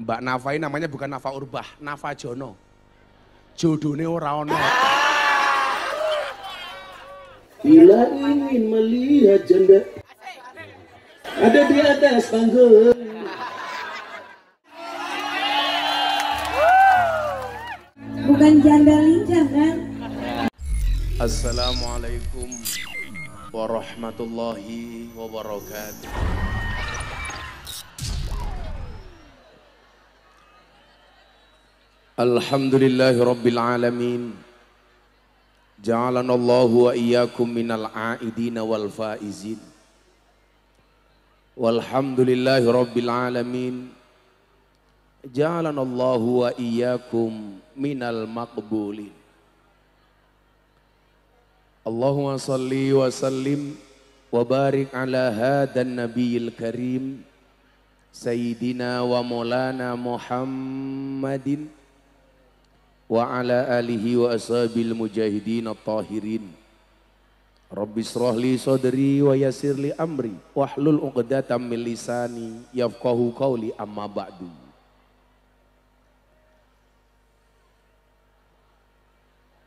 Mbak Nafa ini namanya bukan Nafa Urbah, Nafa Jono. Jodone ora ono. Bila ingin melihat janda ada di atas panggung. Bukan janda lincah kan? Assalamualaikum warahmatullahi wabarakatuh. Alhamdulillahi rabbil alamin. Ja'alanallahu wa iyyakum minal aidina wal faizin. Walhamdulillahi rabbil alamin. Ja'alanallahu wa iyyakum minal maqbulin. Allahumma salli wa sallim wa barik ala hadan nabiyil karim Sayyidina wa maulana Muhammadin wa ala alihi wa ashabil mujahidin at-tahirin. Rabbi shrah li sadri wa yassir li amri wahlul 'uqdatam min lisani yafqahu qawli, amma ba'du.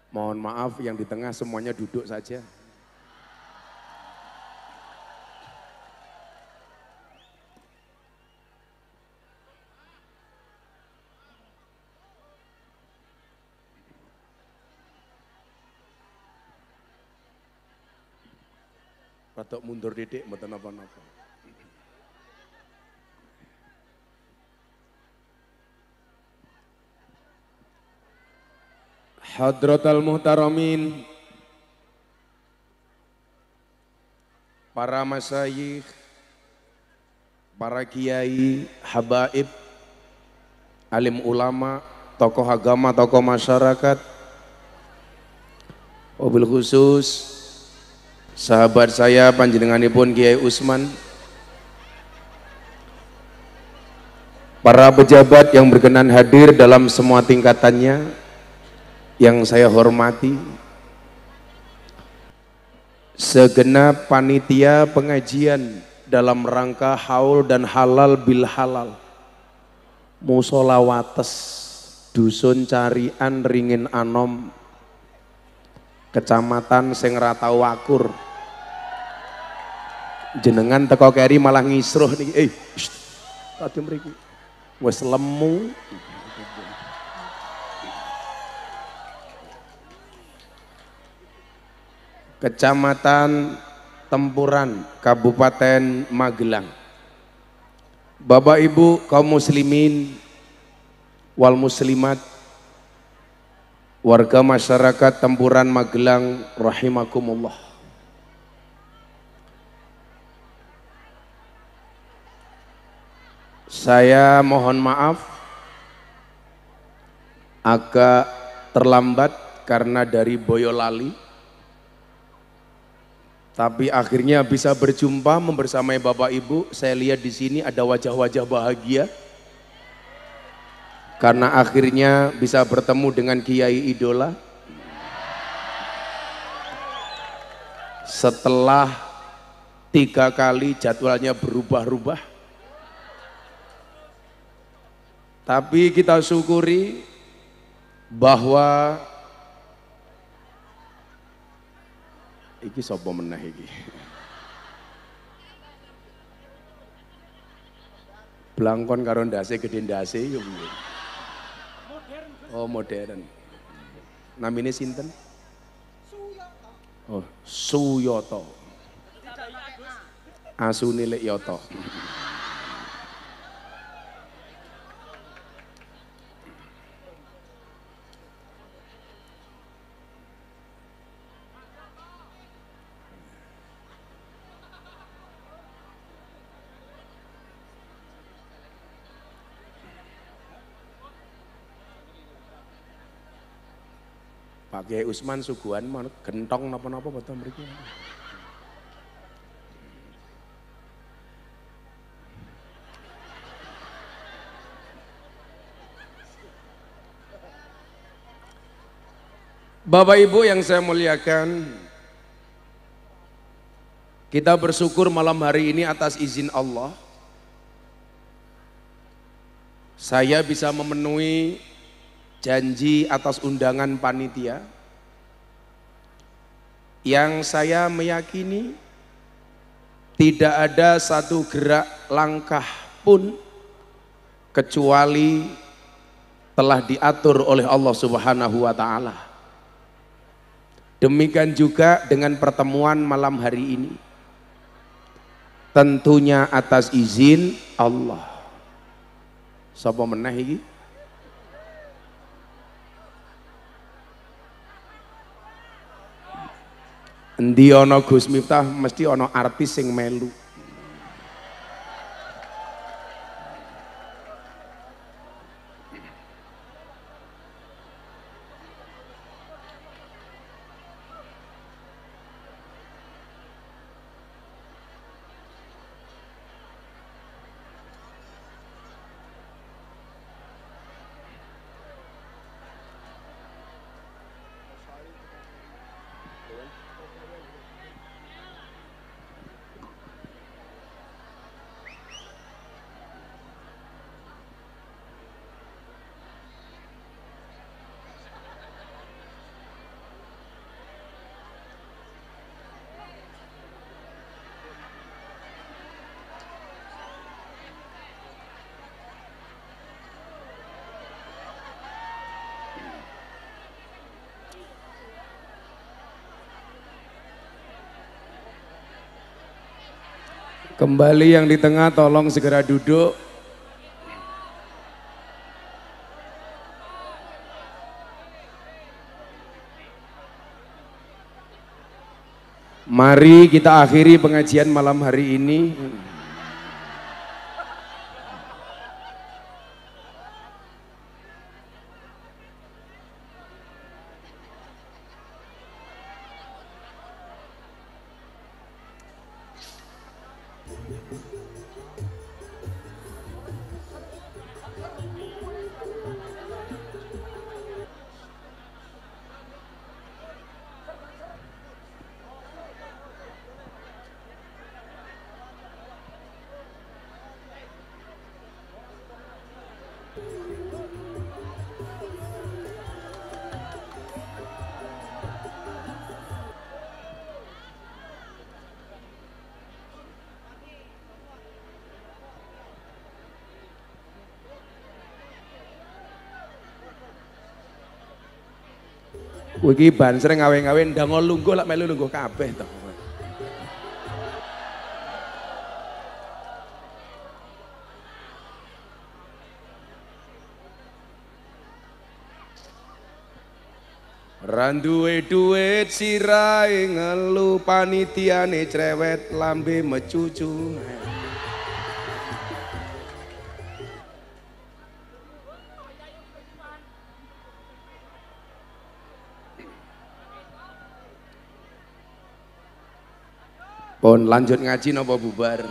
Mohon maaf yang di tengah semuanya duduk saja. Patok mundur didik, mboten napa-napa. Hadratal muhtaramin, para masyayikh, para kiai, habaib, alim ulama, tokoh agama, tokoh masyarakat, wabil khusus sahabat saya panjenenganipun Kiai Usman, para pejabat yang berkenan hadir dalam semua tingkatannya yang saya hormati, segenap panitia pengajian dalam rangka haul dan halal bil halal Musola Wates Dusun Carian Ringin Anom Kecamatan Sing Ratau Wakur. Jenengan teko keri malah ngisruh niki. Tadi mriki wis lemu. Kecamatan Tempuran, Kabupaten Magelang. Bapak Ibu kaum muslimin wal muslimat, warga masyarakat Tempuran Magelang rahimakumullah. Saya mohon maaf agak terlambat karena dari Boyolali, tapi akhirnya bisa berjumpa membersamai Bapak Ibu. Saya lihat di sini ada wajah-wajah bahagia karena akhirnya bisa bertemu dengan Kiai Idola setelah 3 kali jadwalnya berubah-ubah. Tapi kita syukuri bahwa iki sapa meneh iki. Blangkon karo ndase gedhe ndase yo piye. Oh modern. Namine sinten? Oh, Suyoto. Asune lek Yoto. Pak Kiai Usman suguhan manut gentong napa-napa boten mriki. Bapak Ibu yang saya muliakan, kita bersyukur malam hari ini atas izin Allah saya bisa memenuhi janji atas undangan panitia yang saya meyakini tidak ada satu gerak langkah pun kecuali telah diatur oleh Allah Subhanahu wa taala. Demikian juga dengan pertemuan malam hari ini. Tentunya atas izin Allah. Sapa meneh iki? Endi ana Gus Miftah mesti ana artis sing melu. Kembali yang di tengah tolong segera duduk. Mari kita akhiri pengajian malam hari ini. Iki ban sering ngawe-ngawe ndang lungguh lak melu lungguh kabeh to. Randuwe duit sirahe ngelu panitiane cerewet lambe mecucu. Pun lanjut ngaji napa bubar?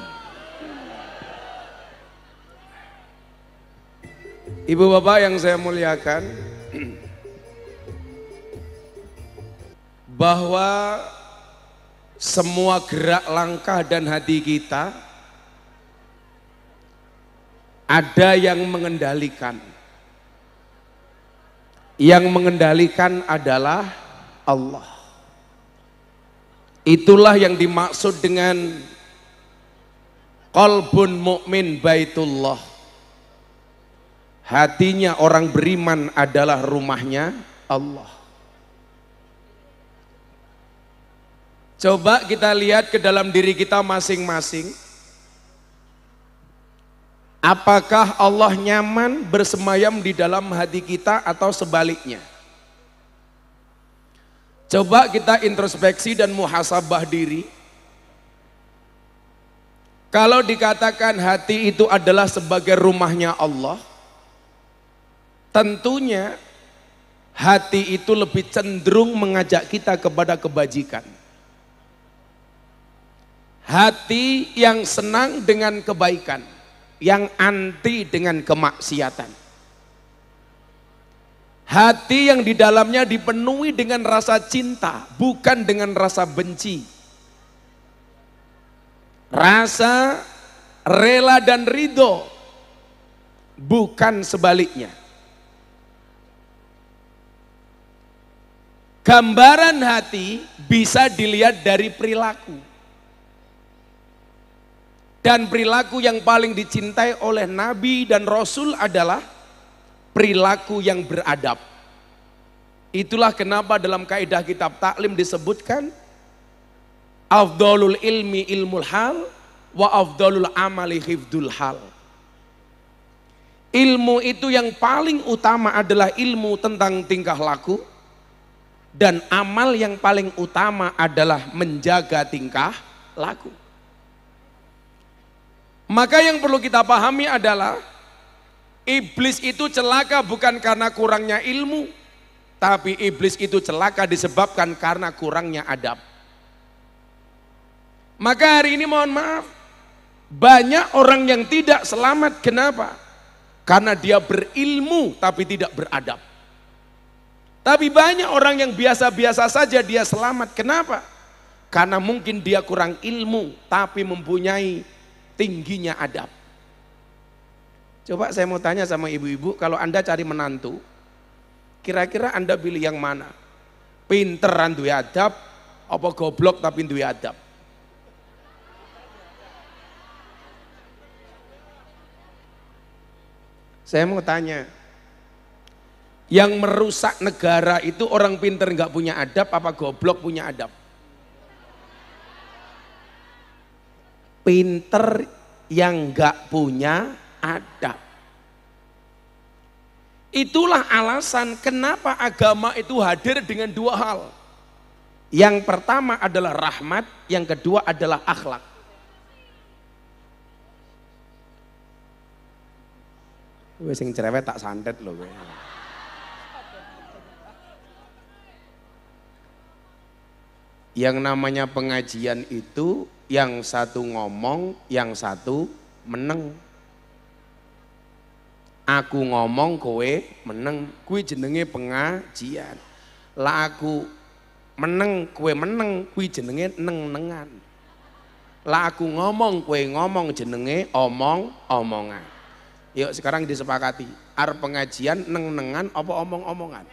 Ibu bapak yang saya muliakan, bahwa semua gerak langkah dan hati kita ada yang mengendalikan. Yang mengendalikan adalah Allah. Itulah yang dimaksud dengan qalbun mukmin baitullah. Hatinya orang beriman adalah rumahnya Allah. Coba kita lihat ke dalam diri kita masing-masing. Apakah Allah nyaman bersemayam di dalam hati kita atau sebaliknya? Coba kita introspeksi dan muhasabah diri. Kalau dikatakan hati itu adalah sebagai rumahnya Allah, tentunya hati itu lebih cenderung mengajak kita kepada kebajikan. Hati yang senang dengan kebaikan, yang anti dengan kemaksiatan. Hati yang di dalamnya dipenuhi dengan rasa cinta, bukan dengan rasa benci. Rasa rela dan ridho bukan sebaliknya. Gambaran hati bisa dilihat dari perilaku. Dan perilaku yang paling dicintai oleh Nabi dan Rasul adalah perilaku yang beradab. Itulah kenapa dalam kaidah kitab taklim disebutkan afdhalul ilmi ilmul hal wa afdhalul amali hifdul hal. Ilmu itu yang paling utama adalah ilmu tentang tingkah laku, dan amal yang paling utama adalah menjaga tingkah laku. Maka yang perlu kita pahami adalah iblis itu celaka bukan karena kurangnya ilmu, tapi iblis itu celaka disebabkan karena kurangnya adab. Maka hari ini mohon maaf, banyak orang yang tidak selamat. Kenapa? Karena dia berilmu tapi tidak beradab. Tapi banyak orang yang biasa-biasa saja dia selamat. Kenapa? Karena mungkin dia kurang ilmu tapi mempunyai tingginya adab. Coba saya mau tanya sama ibu-ibu, kalau Anda cari menantu, kira-kira Anda pilih yang mana? Pinteran duwe adab, apa goblok tapi duwe adab? Saya mau tanya, yang merusak negara itu orang pinter nggak punya adab apa goblok punya adab? Pinter yang nggak punya adab. Itulah alasan kenapa agama itu hadir dengan dua hal. Yang pertama adalah rahmat, yang kedua adalah akhlak. Wes sing cerewet tak santet loh. Yang namanya pengajian itu yang satu ngomong, yang satu meneng. Aku ngomong kowe meneng, kuwi jenenge pengajian. Lah aku meneng kowe meneng, kuwi jenenge neng-nengan. Lah aku ngomong kowe ngomong jenenge omong-omongan. Yuk sekarang disepakati, arep pengajian neng-nengan apa omong-omongan?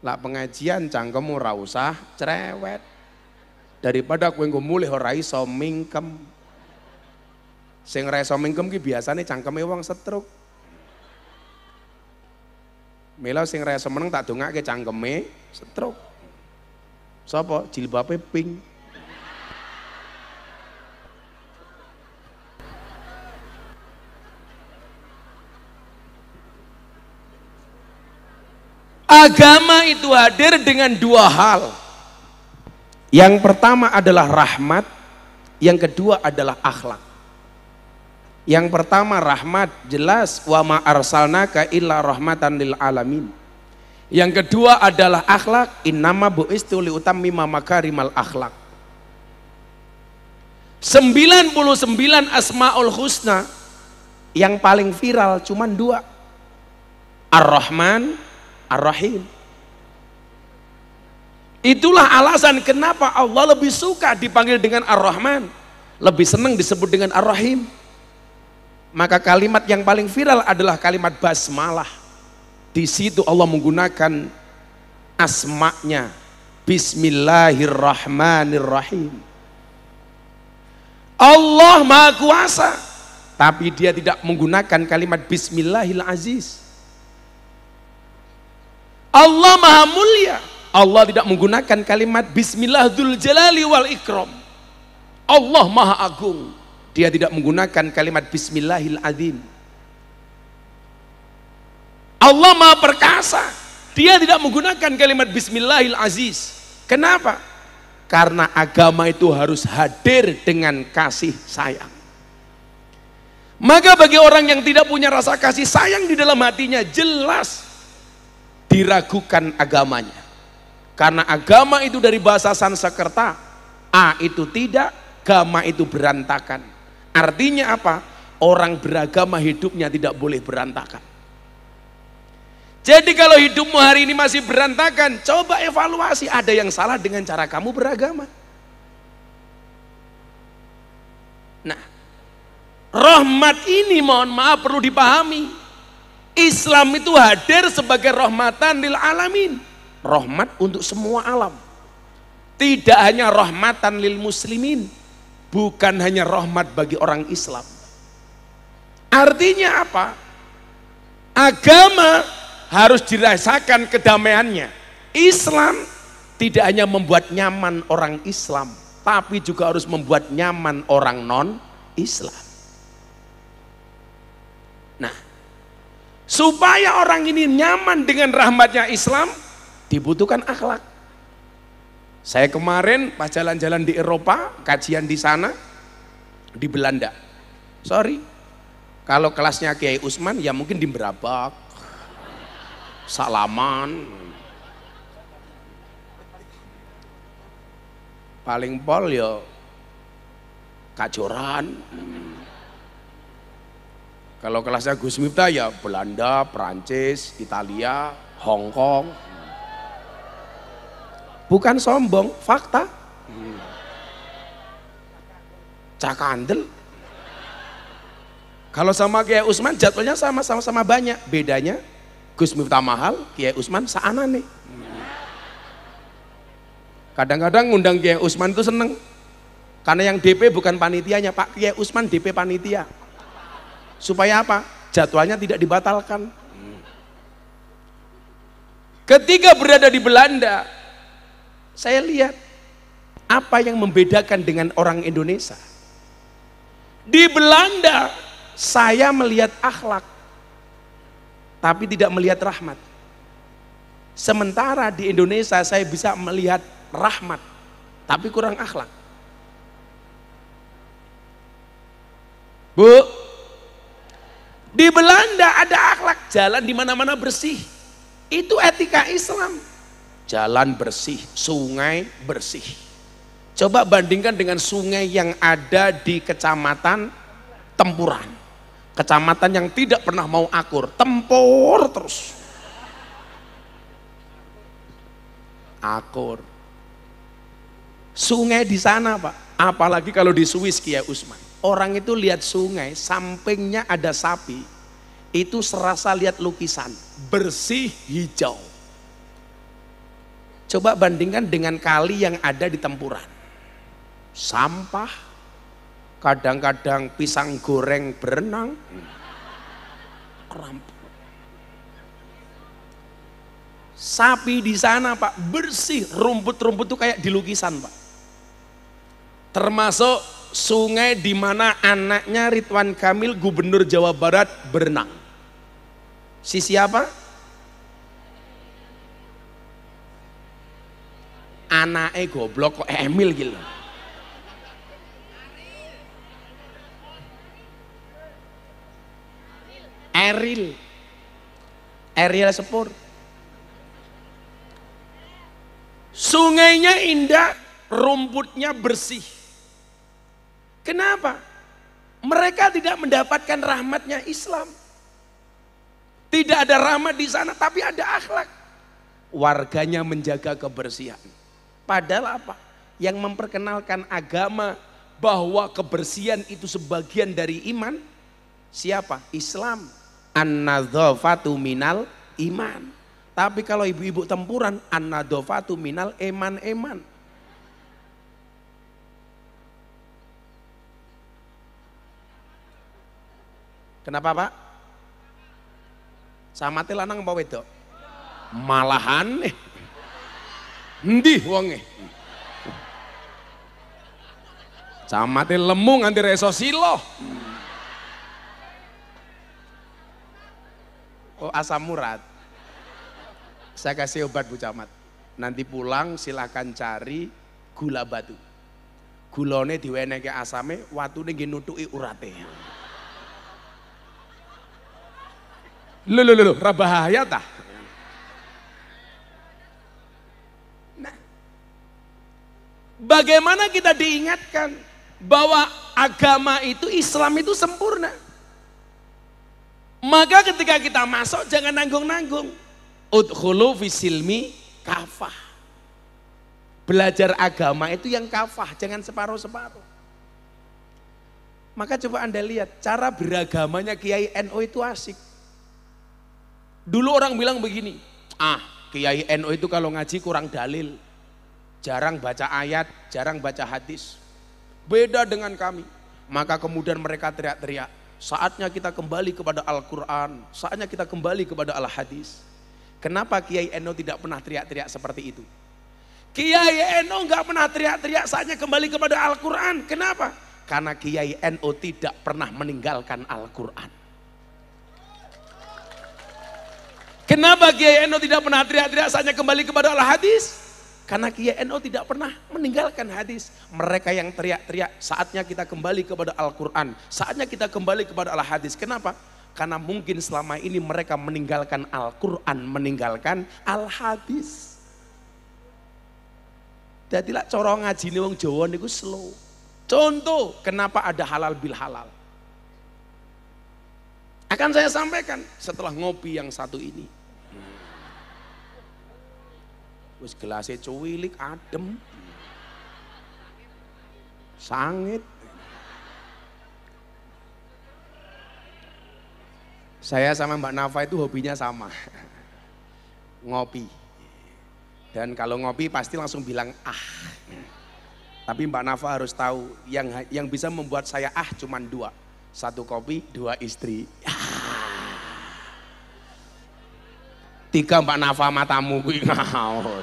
Lah pengajian cangkemmu ora usah cerewet. Daripada kowe nggo mulih ora iso mingkem. Sing ora iso mingkem ki biasane cangkeme wong setruk. Mila sing ora iso meneng tak dongake cangkeme setruk. Sapa? Jilbabe pink. Agama itu hadir dengan dua hal. Yang pertama adalah rahmat, yang kedua adalah akhlak. Yang pertama rahmat, jelas wa ma arsalnaka illa rahmatan lil alamin. Yang kedua adalah akhlak, innama bu'istu liutammima makarimal akhlak. 99 asmaul husna yang paling viral cuman dua. Ar-Rahman, Ar-Rahim. Itulah alasan kenapa Allah lebih suka dipanggil dengan Ar-Rahman, lebih senang disebut dengan Ar-Rahim. Maka kalimat yang paling viral adalah kalimat basmalah. Di situ Allah menggunakan asma'nya, Bismillahirrahmanirrahim. Allah Maha Kuasa, tapi dia tidak menggunakan kalimat Bismillahil Aziz. Allah Maha Mulia, Allah tidak menggunakan kalimat Bismillah Dzul Jalali wal Ikram. Allah Maha Agung, dia tidak menggunakan kalimat Bismillahil Azim. Allah Maha Perkasa, dia tidak menggunakan kalimat Bismillahil Aziz. Kenapa? Karena agama itu harus hadir dengan kasih sayang. Maka bagi orang yang tidak punya rasa kasih sayang di dalam hatinya, jelas diragukan agamanya. Karena agama itu dari bahasa Sanskerta, a itu tidak, gama itu berantakan. Artinya apa? Orang beragama hidupnya tidak boleh berantakan. Jadi kalau hidupmu hari ini masih berantakan, coba evaluasi, ada yang salah dengan cara kamu beragama. Nah, Rahmat ini mohon maaf perlu dipahami. Islam itu hadir sebagai rahmatan lil alamin. Rahmat untuk semua alam. Tidak hanya rahmatan lil muslimin. Bukan hanya rahmat bagi orang Islam. Artinya apa? Agama harus dirasakan kedamaiannya. Islam tidak hanya membuat nyaman orang Islam, tapi juga harus membuat nyaman orang non-Islam. Nah, supaya orang ini nyaman dengan rahmatnya Islam, dibutuhkan akhlak. Saya kemarin pas jalan-jalan di Eropa, kajian di sana, di Belanda. Sorry, kalau kelasnya Kiai Usman ya mungkin di Berabak, salaman, paling pol ya kajoran. Kalau kelasnya Gus Miftah ya Belanda, Prancis, Italia, Hong Kong. Bukan sombong, fakta. Cakandel. Kalau sama Kiai Usman jadwalnya sama-sama banyak. Bedanya Gus Miftah mahal, Kiai Usman saanane. Kadang-kadang ngundang Kiai Usman itu seneng. Karena yang DP bukan panitianya, Pak Kiai Usman DP panitia. Supaya apa? Jadwalnya tidak dibatalkan. Ketika berada di Belanda, saya lihat apa yang membedakan dengan orang Indonesia. Di Belanda, saya melihat akhlak, tapi tidak melihat rahmat. Sementara di Indonesia, saya bisa melihat rahmat, tapi kurang akhlak. Bu, di Belanda ada akhlak, jalan di mana-mana bersih. Itu etika Islam. Jalan bersih, sungai bersih. Coba bandingkan dengan sungai yang ada di Kecamatan Tempuran. Kecamatan yang tidak pernah mau akur, tempur terus. Akur. Sungai di sana, Pak. Apalagi kalau di Swiss Kiai Usman. Orang itu lihat sungai, sampingnya ada sapi, itu serasa lihat lukisan, bersih hijau. Coba bandingkan dengan kali yang ada di Tempuran. Sampah, kadang-kadang pisang goreng berenang, rampuk. Sapi di sana Pak, bersih, rumput-rumput itu kayak di lukisan Pak. Termasuk sungai di mana anaknya Ridwan Kamil Gubernur Jawa Barat berenang. Si siapa? Anaknya goblok kok Emil gitu. Ariel Sepur. Sungainya indah, rumputnya bersih. Kenapa? Mereka tidak mendapatkan rahmatnya Islam. Tidak ada rahmat di sana, tapi ada akhlak. Warganya menjaga kebersihan. Padahal apa? Yang memperkenalkan agama bahwa kebersihan itu sebagian dari iman. Siapa? Islam. An-nadzafatu minal iman. Tapi kalau ibu-ibu Tempuran, an-nadzafatu minal eman-eman. Kenapa Pak? Sama lanang apa wedok? Malahan endi wonge? Camate lemu nganti reso silo. Oh asam urat. Saya kasih obat Bu Camat. Nanti pulang silakan cari gula batu. Gulone diwenehke asame, watune nggih nutuki urate. Lho, ra bahaya tah? Nah, bagaimana kita diingatkan bahwa agama itu, Islam itu sempurna. Maka ketika kita masuk jangan nanggung-nanggung. Udkhulu fisilmi kafah. Belajar agama itu yang kafah, jangan separuh-separuh. Maka coba Anda lihat cara beragamanya Kiai NU itu asik. Dulu orang bilang begini, Kiai NU itu kalau ngaji kurang dalil, jarang baca ayat, jarang baca hadis. Beda dengan kami. Maka kemudian mereka teriak-teriak, saatnya kita kembali kepada Al-Quran, saatnya kita kembali kepada Al-Hadis. Kenapa Kiai NU tidak pernah teriak-teriak seperti itu? Kiai NU nggak pernah teriak-teriak saatnya kembali kepada Al-Quran. Kenapa? Karena Kiai NU tidak pernah meninggalkan Al-Quran. Kenapa Kiai NU tidak pernah teriak-teriak saatnya kembali kepada Al-Hadis? Karena Kiai NU tidak pernah meninggalkan hadis. Mereka yang teriak-teriak saatnya kita kembali kepada Al-Quran, saatnya kita kembali kepada Al-Hadis. Kenapa? Karena mungkin selama ini mereka meninggalkan Al-Quran, meninggalkan Al-Hadis. Jadilah cara ngajine wong Jawa niku slow. Contoh kenapa ada halal bil halal. Akan saya sampaikan setelah ngopi yang satu ini. Wis gelasnya cuwilik adem. Sangit. Saya sama Mbak Nafa itu hobinya sama. Ngopi. Dan kalau ngopi pasti langsung bilang Tapi Mbak Nafa harus tahu yang bisa membuat saya cuman dua. Satu kopi, dua istri. Tiga Mbak Nafa matamu kuwi ngawur.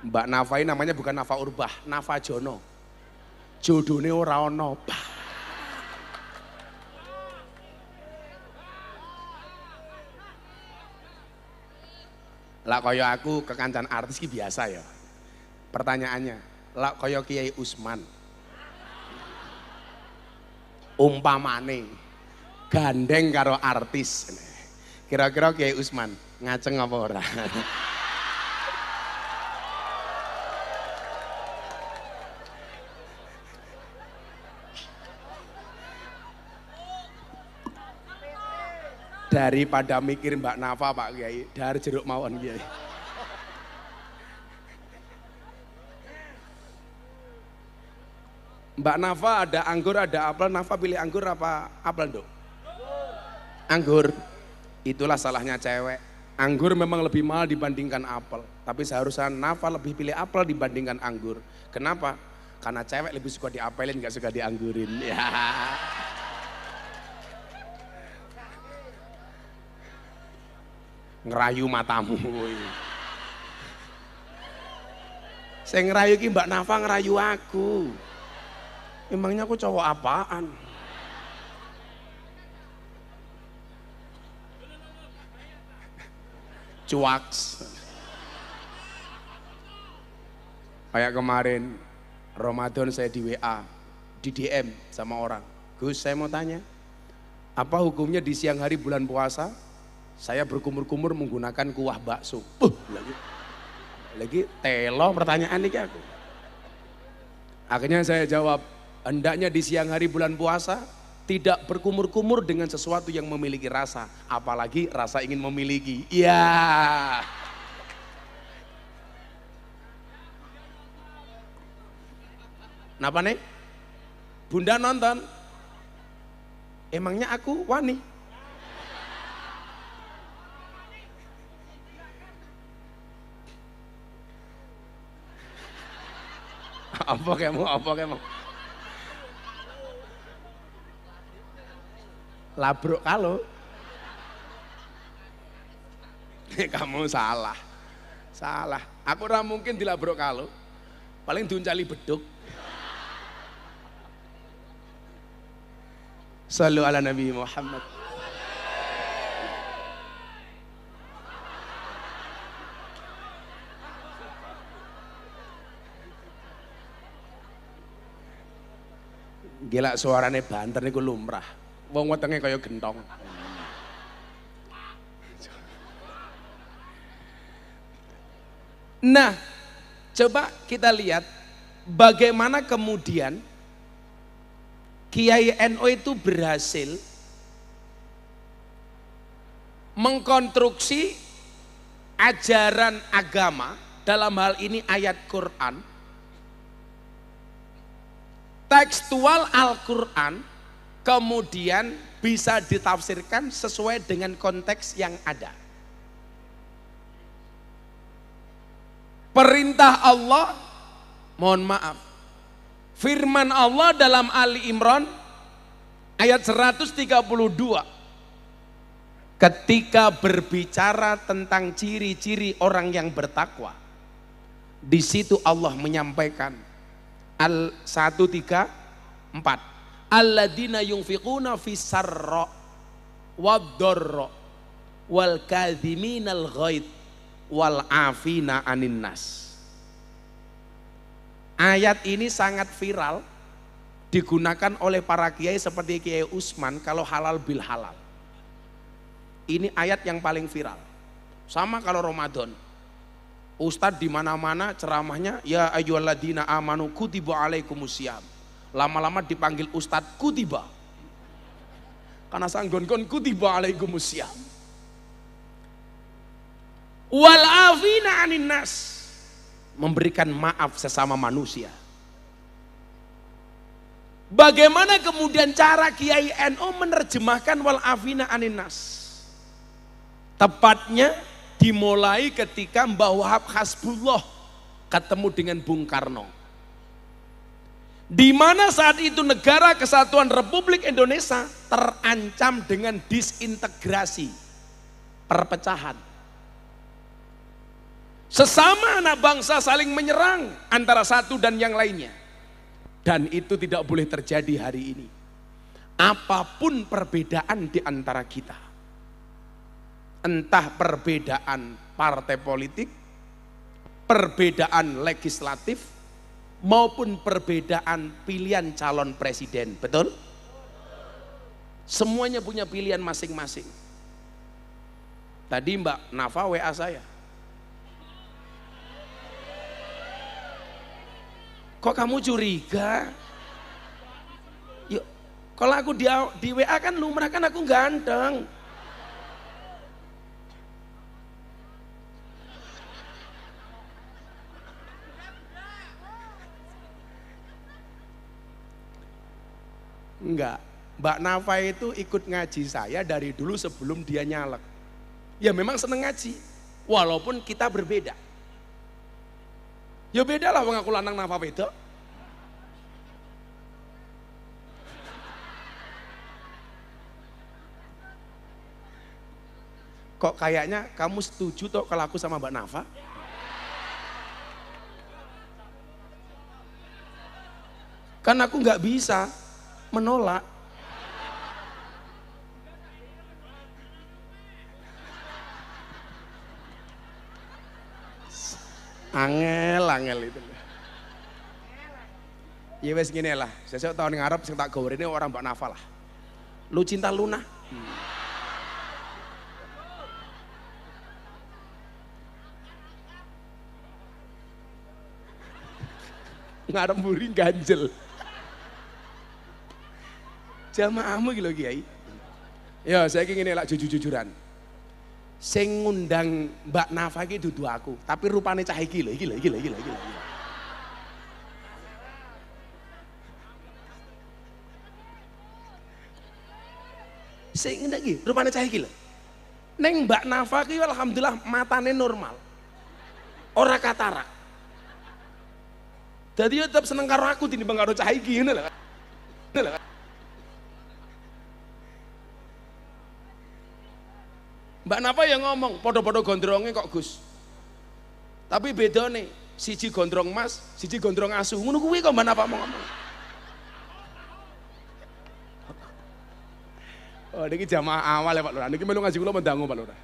Mbak Nafa ini namanya bukan Nafa Urbah, Nafa Jono. Jodone ora ono. Lah kaya aku kekancan artis ki biasa ya. Pertanyaannya, lah kaya Kiai Usman. Umpamane gandeng karo artis. Kira-kira Kiai Usman ngaceng apa ora? Daripada mikir Mbak Nafa Pak Kiai, dar jeruk mawon Kiai. Mbak Nafa ada anggur, ada apel. Nafa pilih anggur apa apel, Dok? Anggur. Itulah salahnya cewek. Anggur memang lebih mahal dibandingkan apel. Tapi seharusnya Nafa lebih pilih apel dibandingkan anggur. Kenapa? Karena cewek lebih suka diapelin, gak suka dianggurin. Ya. Ngerayu matamu. Saya ngerayu ki Mbak Nafa ngerayu aku. Emangnya aku cowok apaan? Cuaks. Kayak kemarin Ramadan saya di WA, di DM sama orang. Gus, saya mau tanya, apa hukumnya di siang hari bulan puasa saya berkumur-kumur menggunakan kuah bakso? Lagi telo pertanyaan ini aku. Akhirnya saya jawab, hendaknya di siang hari bulan puasa tidak berkumur-kumur dengan sesuatu yang memiliki rasa, apalagi rasa ingin memiliki. Iya. Napa nih? Bunda nonton. Emangnya aku wani? Apa kamu? Labruk kalau. Kamu salah. Aku ora mungkin dilabruk kalau. Paling diuncali beduk. Shallu ala Nabi Muhammad. Gila suarane banter niku lumrah. Wong wetenge kaya gentong. Nah, coba kita lihat bagaimana kemudian Kiai NU itu berhasil mengkonstruksi ajaran agama, dalam hal ini ayat Quran, tekstual Al-Quran kemudian bisa ditafsirkan sesuai dengan konteks yang ada. Perintah Allah, mohon maaf, firman Allah dalam Ali Imran ayat 132 ketika berbicara tentang ciri-ciri orang yang bertakwa, di situ Allah menyampaikan al 134 alladzina yunfiquna fis sarra wad-dharra wal kadhiminal ghaid wal afina anin nas. Ayat ini sangat viral digunakan oleh para kiai seperti Kiai Usman kalau halal bil halal. Ini ayat yang paling viral. Sama kalau Ramadan. Ustadz di mana-mana ceramahnya ya ayyuhalladzina amanu kutiba alaikumusiyam. Lama-lama dipanggil Ustadz kutiba. Karena sanggon-gon kutiba alaikumusiyam. Wal afina anin nas. Memberikan maaf sesama manusia. Bagaimana kemudian cara Kiai NU menerjemahkan wal afina anin nas? Tepatnya dimulai ketika Mbah Wahab Hasbullah ketemu dengan Bung Karno. Di mana saat itu negara kesatuan Republik Indonesia terancam dengan disintegrasi, perpecahan. Sesama anak bangsa saling menyerang antara satu dan yang lainnya. Dan itu tidak boleh terjadi hari ini. Apapun perbedaan di antara kita. Entah perbedaan partai politik, perbedaan legislatif, maupun perbedaan pilihan calon presiden, betul? Semuanya punya pilihan masing-masing. Tadi Mbak Nafa WA saya. Kok kamu curiga? Yuk, kalau aku di WA kan lumrah kan aku ganteng. Enggak, Mbak Nafa itu ikut ngaji saya dari dulu sebelum dia nyalek. Ya memang seneng ngaji, walaupun kita berbeda. Ya beda lah, aku lanang Nafa beda. Kok kayaknya kamu setuju toh kalau aku sama Mbak Nafa? Kan aku nggak bisa menolak. Angel itu. Ya wes gini lah, saya tahun ngarep sing tak gawe ini orang Mbak Nafa lah. Lu cinta Luna. Ngarep buri ganjel. Jamaahmu gitu Kiai. Ya saya ingin elak jujur-jujuran. Sing ngundang Mbak Nafa iki dudu aku, tapi rupane cah iki lho, iki lho. Sing ngene iki rupane cah iki lho. Neng Mbak Nafa ki alhamdulillah matane normal. Ora katarak. Dadi yo tetep seneng karo aku tinimbang karo cah iki ngono lho. Mbak Nafa yang ngomong, podo-podo gondrongnya kok Gus. Tapi beda nih, siji gondrong mas, siji gondrong asu. Ngono kuwi kok Mbak Nafa mau ngomong. Oh, ini jamaah awal ya Pak Lurah. Ini melu ngaji kula mendangu Pak Lurah.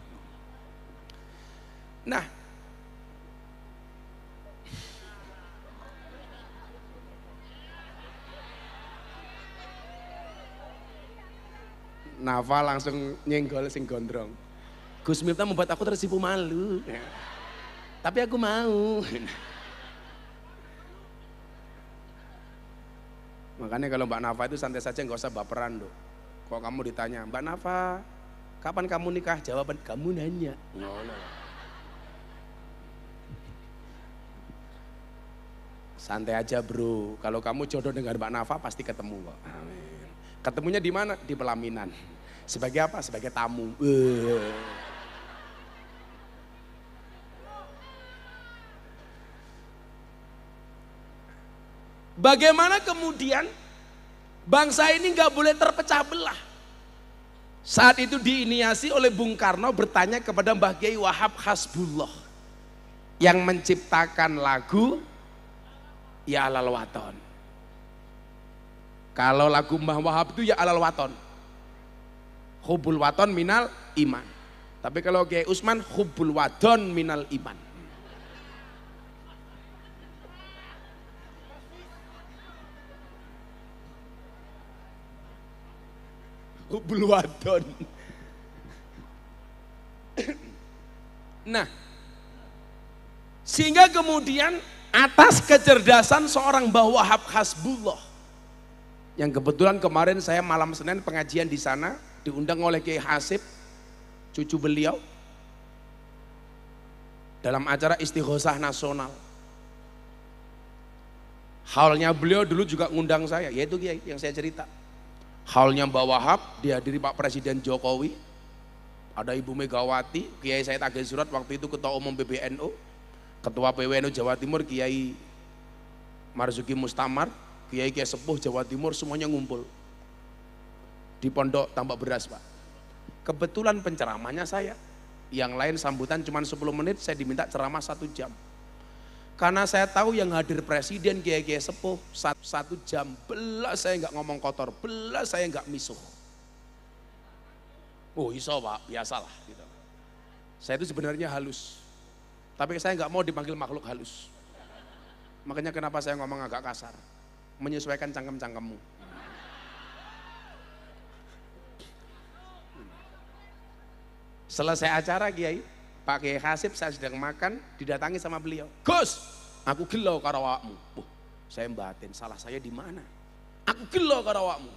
Nah, Nafa langsung nyenggol sing gondrong. Gus Miftah membuat aku tersipu malu. Tapi aku mau. Makanya kalau Mbak Nafa itu santai saja, nggak usah baperan dong. Kalau kamu ditanya, Mbak Nafa, kapan kamu nikah? Jawaban, kamu nanya. Santai aja bro, kalau kamu jodoh dengan Mbak Nafa pasti ketemu kok. Amin. Ketemunya di mana? Di pelaminan. Sebagai apa? Sebagai tamu. Bagaimana kemudian bangsa ini nggak boleh terpecah belah? Saat itu diinisiasi oleh Bung Karno bertanya kepada Mbah Kiai Wahab Hasbullah yang menciptakan lagu Ya Alal Waton. Kalau lagu Mbah Wahab itu Ya Alal Waton, Hubbul Waton minal iman. Tapi kalau Kiai Usman Hubbul Wadon minal iman. Hubbul Wadon. Nah, sehingga kemudian atas kecerdasan seorang Mbah Wahab Hasbullah yang kebetulan kemarin saya malam Senin pengajian di sana diundang oleh Kiai Hasib, cucu beliau, dalam acara Istighosah Nasional. Haulnya beliau dulu juga ngundang saya, yaitu Kiai yang saya cerita. Haulnya Mbah Wahab dihadiri Pak Presiden Jokowi, ada Ibu Megawati, Kiai Said Agil Surat waktu itu Ketua Umum PBNU, Ketua PWNU Jawa Timur Kiai Marzuki Mustamar, Kiai Sepuh Jawa Timur, semuanya ngumpul di Pondok Tambak Beras Pak. Kebetulan penceramahnya saya, yang lain sambutan cuma 10 menit, saya diminta ceramah 1 jam. Karena saya tahu yang hadir Presiden Kiai Sepuh 1 jam, belas saya nggak ngomong kotor, belas saya nggak misuh. Oh iso Pak, biasalah gitu. Saya itu sebenarnya halus. Tapi saya nggak mau dipanggil makhluk halus. Makanya kenapa saya ngomong agak kasar. Menyesuaikan cangkem-cangkemmu. Selesai acara Kiai, Pak Kiai Hasib saya sedang makan, didatangi sama beliau. Gus, aku gelo karo awakmu. Saya batin, salah saya di mana? Aku gelo karo awakmu.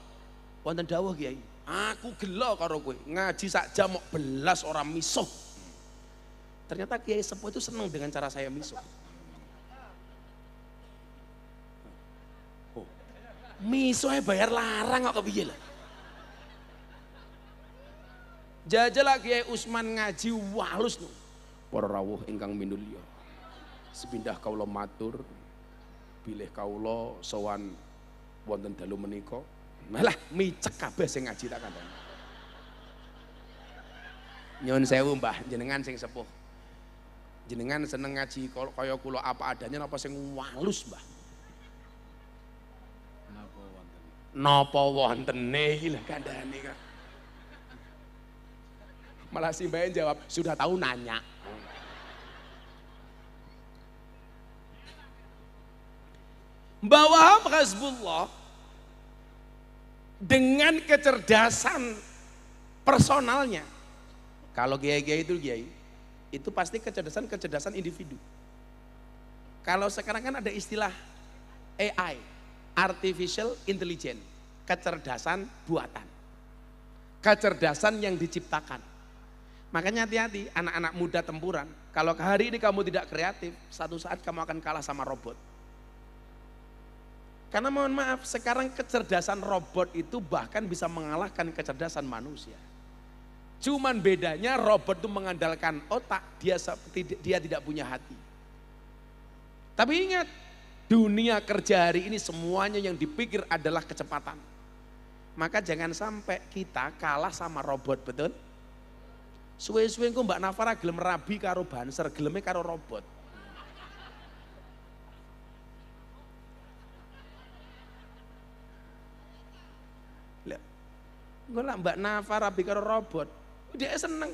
Wonten dawuh Kiai, aku gelo karo kowe. Ngaji sak jam mok belas orang misuh. Ternyata Kiai Sepuh itu senang dengan cara saya misuh. Oh, misuhnya bayar larang kok kepiye lah. Jajalah Kiai Usman ngaji walus no. Para rawuh ingkang minulya. Sepindah kaula matur bilih kaula sowan wonten dalu menika. Malah micek kabeh sing ngaji tak kandhani. Nyuwun sewu Mbah, jenengan sing sepuh. Jenengan seneng ngaji kaya kula apa adanya napa sing walus, Mbah? Napa wontene iki lho kandhane kok. Malah si Mbak jawab, sudah tahu nanya. Mbah Wahab Hasbullah dengan kecerdasan personalnya. Kalau kiai-kiai itu pasti kecerdasan individu. Kalau sekarang kan ada istilah AI, Artificial Intelligence, kecerdasan buatan. Kecerdasan yang diciptakan. Makanya hati-hati anak-anak muda tempuran. Kalau hari ini kamu tidak kreatif, satu saat kamu akan kalah sama robot. Karena mohon maaf, sekarang kecerdasan robot itu bahkan bisa mengalahkan kecerdasan manusia. Cuman bedanya robot itu mengandalkan otak, dia tidak punya hati. Tapi ingat, dunia kerja hari ini semuanya yang dipikir adalah kecepatan. Maka jangan sampai kita kalah sama robot, betul? Suwe-suwe engko Mbak Nafara gelem rabi karo banser, geleme karo robot. Lah, engko lak Mbak Nafara rabi karo robot, dia seneng.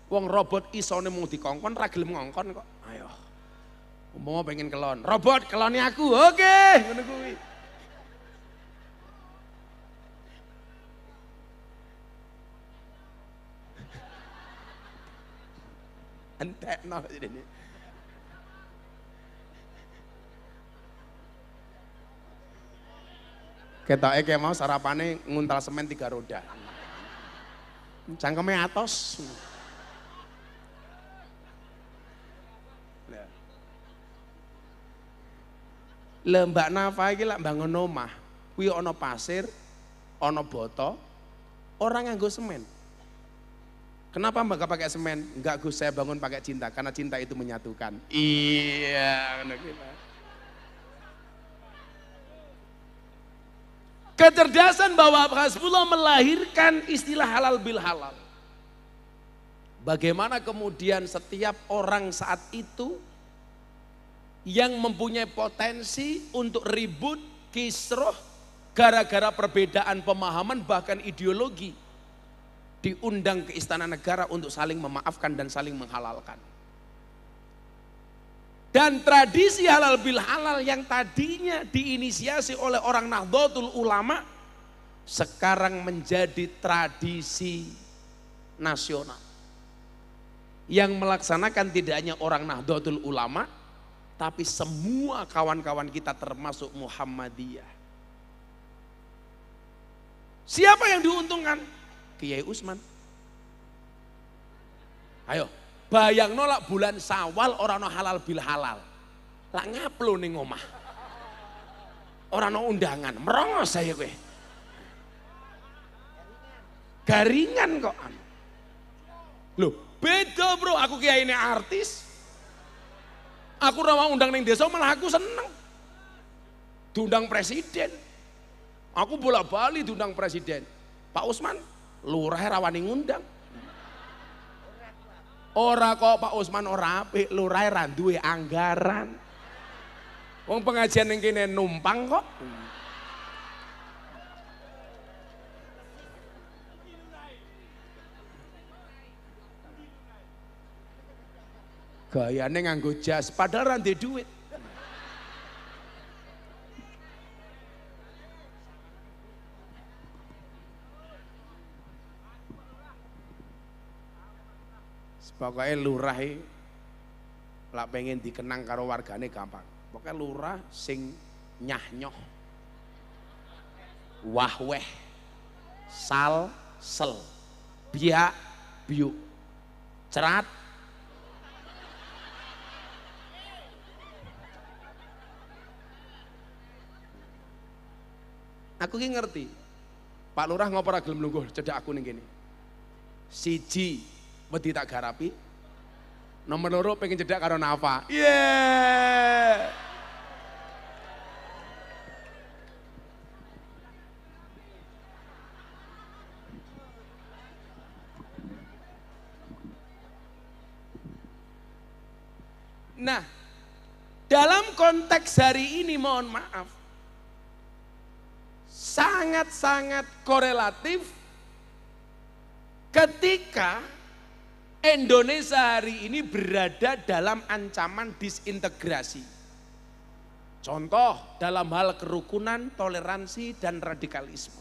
Wong robot isone mung dikongkon ra gelem ngongkon kok. Ayo. Umpama pengen kelon, robot kelone aku. Oke, ngono kuwi. Entekno ini. Ketoke kayak mau sarapane nguntal semen 3 roda. Cangkeme atos. Mbak Nafa iki lak bangun omah, kuwi ana pasir, ana boto, orang nganggo semen. Kenapa Mbak gak pakai semen? Enggak Gus, saya bangun pakai cinta, karena cinta itu menyatukan. Iya, ngono kita. Kecerdasan bahwa Hasbullah melahirkan istilah halal bil halal. Bagaimana kemudian setiap orang saat itu yang mempunyai potensi untuk ribut, kisruh, gara-gara perbedaan pemahaman bahkan ideologi, diundang ke istana negara untuk saling memaafkan dan saling menghalalkan. Dan tradisi halal bil halal yang tadinya diinisiasi oleh orang Nahdlatul Ulama sekarang menjadi tradisi nasional. Yang melaksanakan tidak hanya orang Nahdlatul Ulama, tapi semua kawan-kawan kita termasuk Muhammadiyah. Siapa yang diuntungkan? Kiai Usman. Ayo, bayang nolak bulan Syawal orang no halal bil halal. Lah ngaplo ning omah. Orang no undangan, merongos saya kowe. Garingan kok. Loh, beda bro, aku kiai ini artis. Aku ramah undang ning desa malah aku seneng. Diundang presiden. Aku bolak-balik diundang presiden. Pak Usman, lurah rawani ngundang. Ora kok Pak Usman ora apik, lurah ra duwe anggaran. Wong pengajian ning kene numpang kok. Gayane nganggo jas padahal ra ndek duit. Pokoknya lurah lak pengen dikenang karo wargane gampang. Pokoknya lurah sing nyah-nyoh, wah-weh, sal-sel, biak-biuk, cerat, aku ki ngerti. Pak Lurah ngopo ora gelem lungguh cedak aku ning kene. Siji wedi tak garapi. Nomor loro pengen cedak karo Nafa. Yeah. Nah, dalam konteks hari ini mohon maaf, sangat-sangat korelatif ketika Indonesia hari ini berada dalam ancaman disintegrasi. Contoh dalam hal kerukunan, toleransi, dan radikalisme.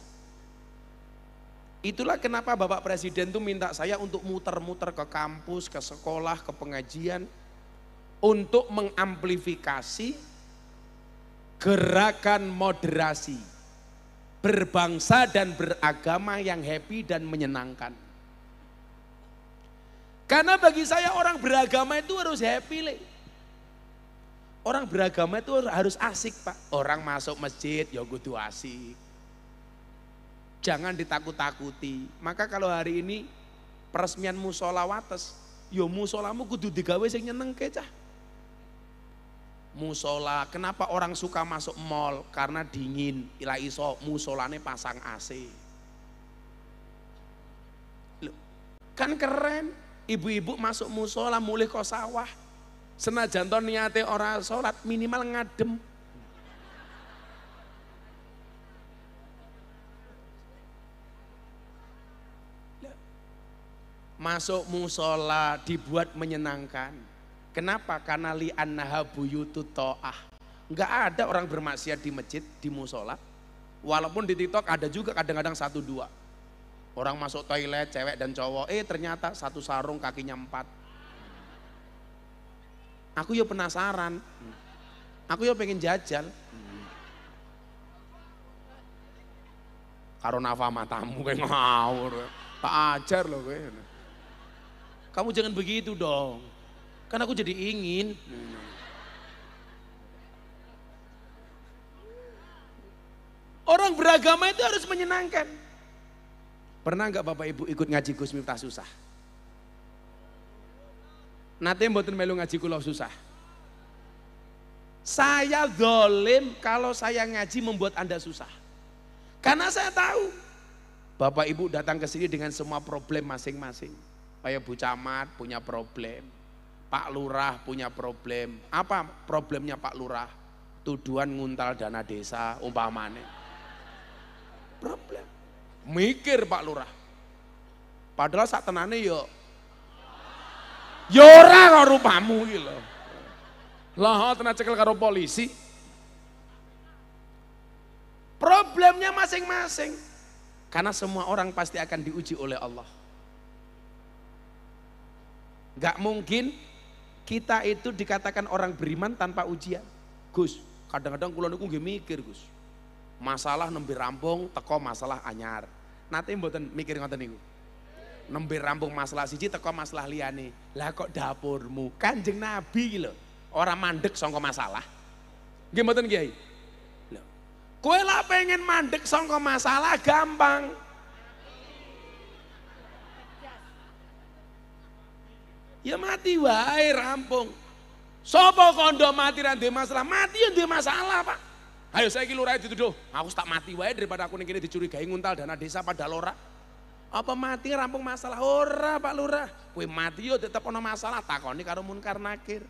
Itulah kenapa Bapak Presiden itu minta saya untuk muter-muter ke kampus, ke sekolah, ke pengajian, untuk mengamplifikasi gerakan moderasi, berbangsa dan beragama yang happy dan menyenangkan. Karena bagi saya orang beragama itu harus happy. Orang beragama itu harus asik Pak. Orang masuk masjid ya kudu asik. Jangan ditakut-takuti. Maka kalau hari ini peresmian musola wates, ya musolamu kudu digawe sing nyenengke cah. Musola, kenapa orang suka masuk mall? Karena dingin, ila iso musolane pasang AC. Loh, kan keren. Ibu-ibu masuk musola mulih ke sawah. Senajan to niate ora salat minimal ngadem. Masuk musola dibuat menyenangkan. Kenapa? Karena li'annaha buyutut ta'ah. Enggak ada orang bermaksiat di masjid, di musola. Walaupun di TikTok ada juga kadang-kadang 1-2. Orang masuk toilet, cewek dan cowok, ternyata satu sarung kakinya 4. Aku ya penasaran, aku ya pengen jajal. Karo Nafa matamu kayak ngawur, tak ajar loh gue. Kamu jangan begitu dong, kan aku jadi ingin. Beragama itu harus menyenangkan. Pernah nggak Bapak Ibu ikut ngaji Gus Miftah susah? Nate mboten melu ngaji kula susah. Saya zalim kalau saya ngaji membuat Anda susah. Karena saya tahu Bapak Ibu datang ke sini dengan semua problem masing-masing. Kayak Bu Camat punya problem, Pak Lurah punya problem. Apa problemnya Pak Lurah? Tuduhan nguntal dana desa umpamane. Problem. Mikir Pak Lurah. Padahal sak tenane yo ora karo rupamu iki lho. Lah tenan cekel karo polisi. Problemnya masing-masing. Karena semua orang pasti akan diuji oleh Allah. Gak mungkin kita itu dikatakan orang beriman tanpa ujian. Gus, kadang-kadang kula niku nggih mikir, Gus. Masalah nembe rampung teko masalah anyar. Nate mboten mikir ngoten niku. Nembe rampung masalah siji teko masalah liyane. Lah kok dapurmu? Kanjeng Nabi iki lho, ora mandek sangka masalah. Nggih mboten Kiai? Lho. Kowe lah pengen mandek sangka masalah gampang. Ya mati wae rampung. Sopo kondo mati ra ndek masalah? Mati ya ndek masalah, Pak. Ayo saiki lurahe dituduh, aku tak mati wae daripada aku ning kene dicurigai nguntal dana desa padahal ora. Apa mati rampung masalah? Ora Pak Lurah. Kowe mati yo tetep ana masalah, takoni karo Munkar Nakir.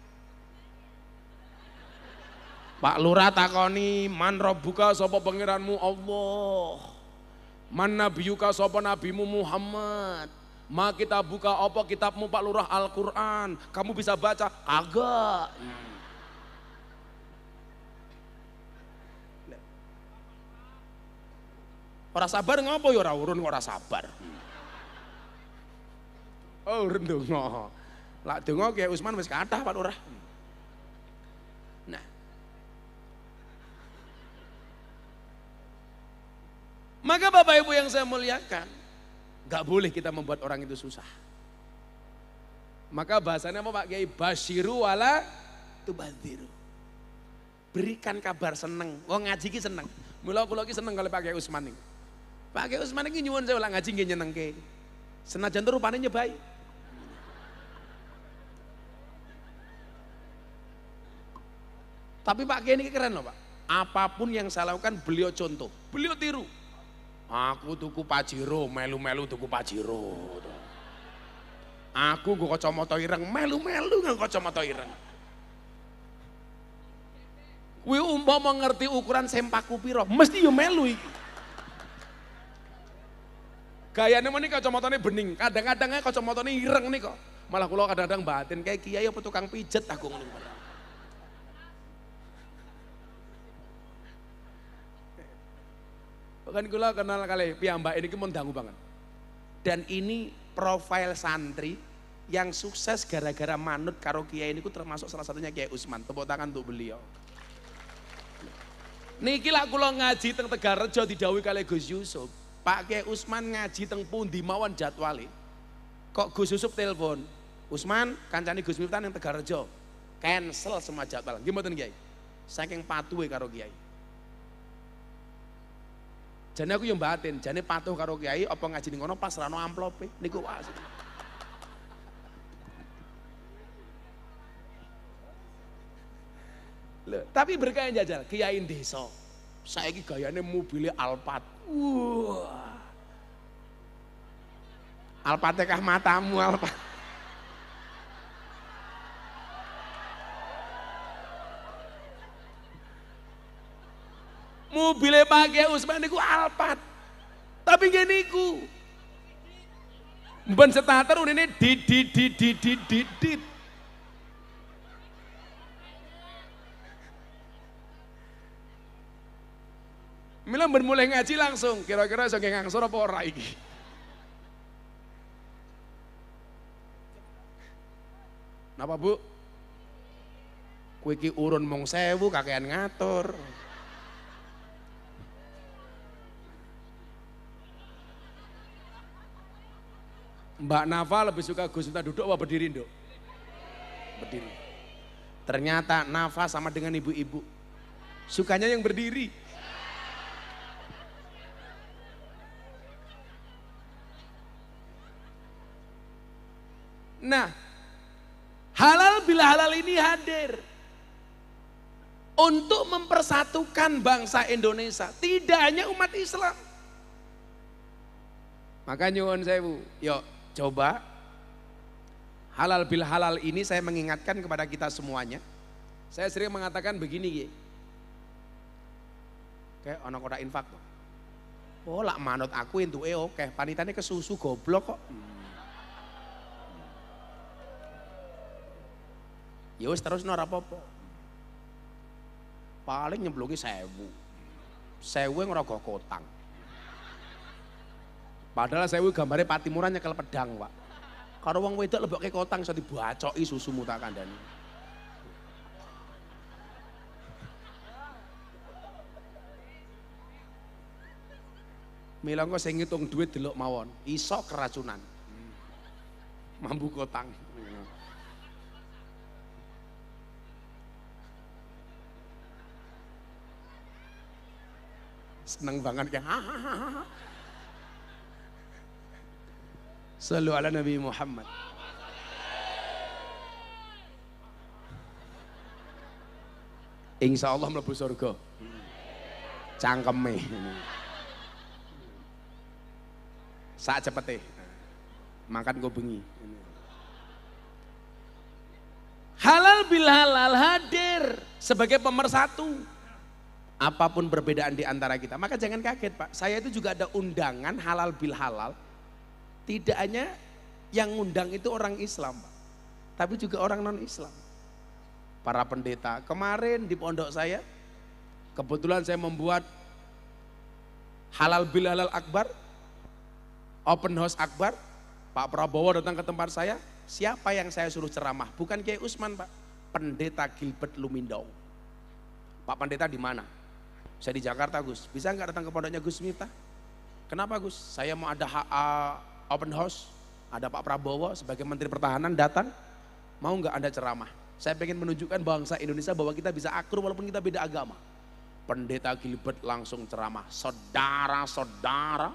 Pak Lurah takoni, man rabbuka sapa pangeranmu? Allah. Man nabiyuka sapa nabimu? Muhammad. Ma kita buka apa kitabmu Pak Lurah? Al-Quran. Kamu bisa baca? Kagak. Ora sabar ngopo ya ora urun kok ora sabar. Oh urun donga. Lak donga Kiai Usman wis kathah Pak Lurah. Nah. Maka Bapak Ibu yang saya muliakan, gak boleh kita membuat orang itu susah. Maka bahasanya apa Pak Kiai? Basyiru wala tubadziru. Berikan kabar seneng. Wong ngaji ki seneng. Mula kula ki seneng kali Pak Kiai Usman iki. Pak Kiai Usman iki nyuwun saya ulang ngaji nggih nyenengke. Senajan tuh rupane nyebai. Tapi Pak Kiai ini keren loh Pak. Apapun yang saya lakukan beliau contoh, beliau tiru. Aku tuku Pajero, melu-melu tuku Pajero. Aku nggo kacamata ireng, melu-melu nggo kacamata ireng. Kuwi umpama ngerti ukuran sempaku piro, mesti yo melu iki. Gayane meniki kacamatane bening, kadang-kadang kacamatane ireng nih kok. Malah kula kadang-kadang batin kayak kiai apa tukang pijet aku ngono. Kan kula kenal kali piyambak ini mun dangu banget. Dan ini profil santri yang sukses gara-gara manut karo kiai niku termasuk salah satunya Kiai Usman. Tepuk tangan untuk beliau. Niki lak kula ngaji teng Tegalrejo didhawuhi kali Gus Yusuf. Pak Kiai Usman ngaji teng pundi mawon jadwale. Kok Gus Yusuf telepon, Usman kancane Gus Miftah ning Tegalrejo. Cancel semua jadwal. Nggih mboten Kiai? Saking patuhe karo Kiai. Jane aku yang batin, jane patuh karo Kiai apa ngaji ning kono pas rano amplope niku wae. Loh, tapi berkah jajal Kiai desa. Saiki gayane mobile Alphard. Wah. Alphard tekah matamu Alphard. Mobilnya Pak Kiai Usman niku Alphard. Tapi nggih niku. Mben starter unine dit. Mila ben mulai ngaji langsung, kira-kira iso ngangsur apa ora iki. Napa Bu? Kowe iki urun mung 1000 kakean ngatur. Mbak Nafa lebih suka Gus Miftah duduk apa berdiri, Nduk? Berdiri. Ternyata Nafa sama dengan ibu-ibu. Sukanya yang berdiri. Nah, halal bihalal ini hadir untuk mempersatukan bangsa Indonesia, tidak hanya umat Islam. Maka nyuwun sewu, yuk coba halal bihalal ini saya mengingatkan kepada kita semuanya. Saya sering mengatakan begini, kayak ono kotak infak tuh. Oh lak manut aku entuke oke, panitane kesusu goblok kok. Ya wis terus ora apa-apa. Paling nyemplungi 1000 ora go kotang. Padahal 1000 gambare Patimuran nyekel pedang, Pak. Karo wong wedok lebokke kotang iso dibacoki susumu tak kandhani. Mila kok sing ngitung duit delok mawon, iso keracunan. Mambu kotang. Seneng banget kayak Sallu ala Nabi Muhammad. Insya Allah mlebu surga. Cangkeme. Saat cepete. Makan gue bengi. Halal bil halal hadir sebagai pemersatu. Apapun perbedaan di antara kita. Maka jangan kaget Pak, saya itu juga ada undangan halal bil halal. Tidak hanya yang undang itu orang Islam Pak, tapi juga orang non Islam. Para pendeta, kemarin di pondok saya, kebetulan saya membuat halal bil halal akbar, open house akbar. Pak Prabowo datang ke tempat saya, siapa yang saya suruh ceramah? Bukan Kiai Usman Pak, Pendeta Gilbert Lumindau. Pak Pendeta di mana? Saya di Jakarta Gus, bisa nggak datang ke pondoknya Gus Miftah? Kenapa Gus? Saya mau ada open house, ada Pak Prabowo sebagai Menteri Pertahanan datang, mau nggak Anda ceramah? Saya pengen menunjukkan bangsa Indonesia bahwa kita bisa akur walaupun kita beda agama. Pendeta Gilbert langsung ceramah, saudara-saudara.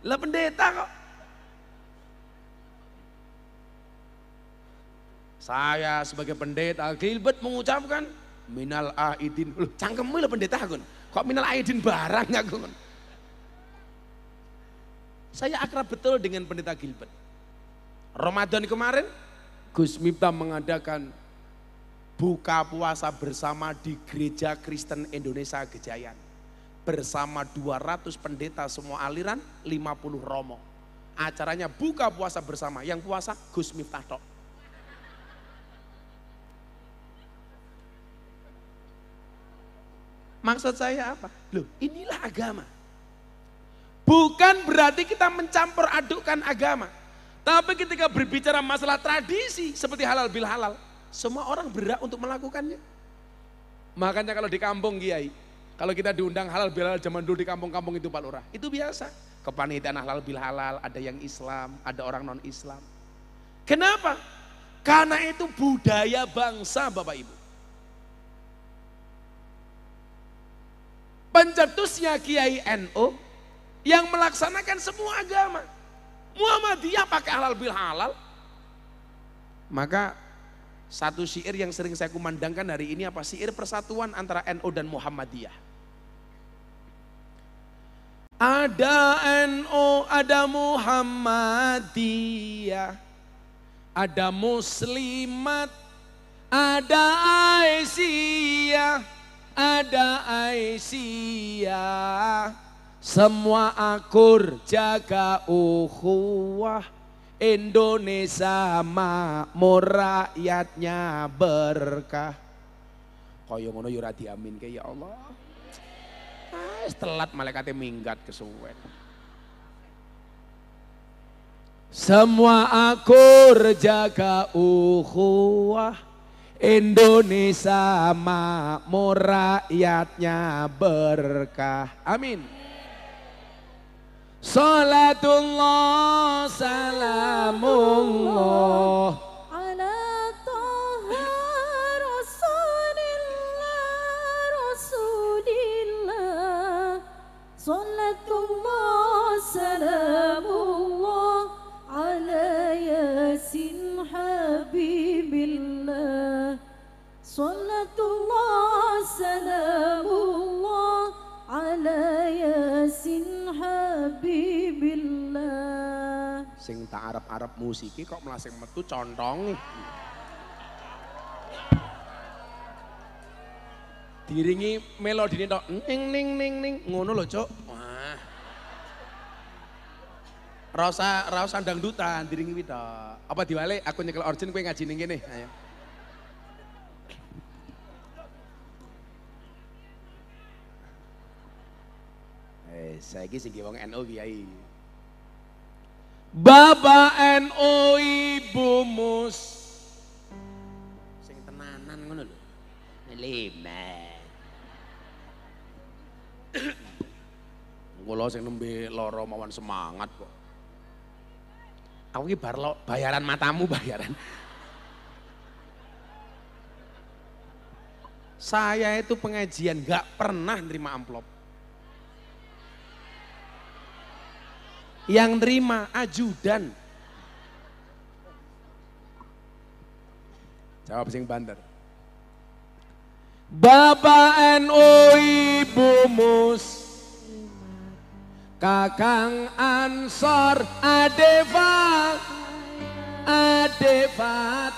Lah pendeta kok. Saya sebagai pendeta Gilbert mengucapkan minal aidin. Loh, cangkemmu lah pendeta Gun. Kok minal aidin barang ya Gun? Saya akrab betul dengan pendeta Gilbert. Ramadan kemarin Gus Miftah mengadakan buka puasa bersama di Gereja Kristen Indonesia Gejayan. Bersama 200 pendeta semua aliran, 50 romo. Acaranya buka puasa bersama, yang puasa Gus Miftah tok. Maksud saya apa? Loh, inilah agama. Bukan berarti kita mencampur adukkan agama. Tapi ketika berbicara masalah tradisi seperti halal bil halal, semua orang berhak untuk melakukannya. Makanya kalau di kampung Kiai, kalau kita diundang halal bil halal zaman dulu di kampung-kampung itu Pak Lurah, itu biasa. Kepanitiaan halal bil halal, ada yang Islam, ada orang non Islam. Kenapa? Karena itu budaya bangsa Bapak Ibu. Pencetusnya Kiai NU yang melaksanakan semua agama. Muhammadiyah pakai halal bil halal. Maka satu syair yang sering saya kumandangkan hari ini apa? Syair persatuan antara NU dan Muhammadiyah. Ada NU, ada Muhammadiyah, ada Muslimat, ada Aisyah, ada Aisyah. Semua akur jaga ukhuwah, Indonesia makmur rakyatnya berkah. Kaya ngono yo ora diaminke ya Allah. Telat malaikatnya minggat kesuwen. Semua akur jaga ukhuwah, Indonesia makmur rakyatnya berkah. Amin. Salatullah salamullah ala toha rasulillah, salatullah salamullah arep-arep musiki kok malah sing metu contongi. Diringi melodine tok ning ning ning ning ngono lho, Cuk. Wah. Ra usah dangdutan, diringi kuwi tok. Apa diwale aku nyekel origin kowe ngaji ning kene. Ayo. Saiki sing wong NU kiai. Bapak NU Ibu Mus. Sing tenanan ngono lho. Lima. Kula sing nembe lara mawon semangat kok. Aku iki bar bayaran matamu bayaran. Saya itu pengajian nggak pernah nerima amplop. Yang nerima ajudan. Jawab sing banter. Bapak NU Ibu Mus, Kakang Ansor Adeva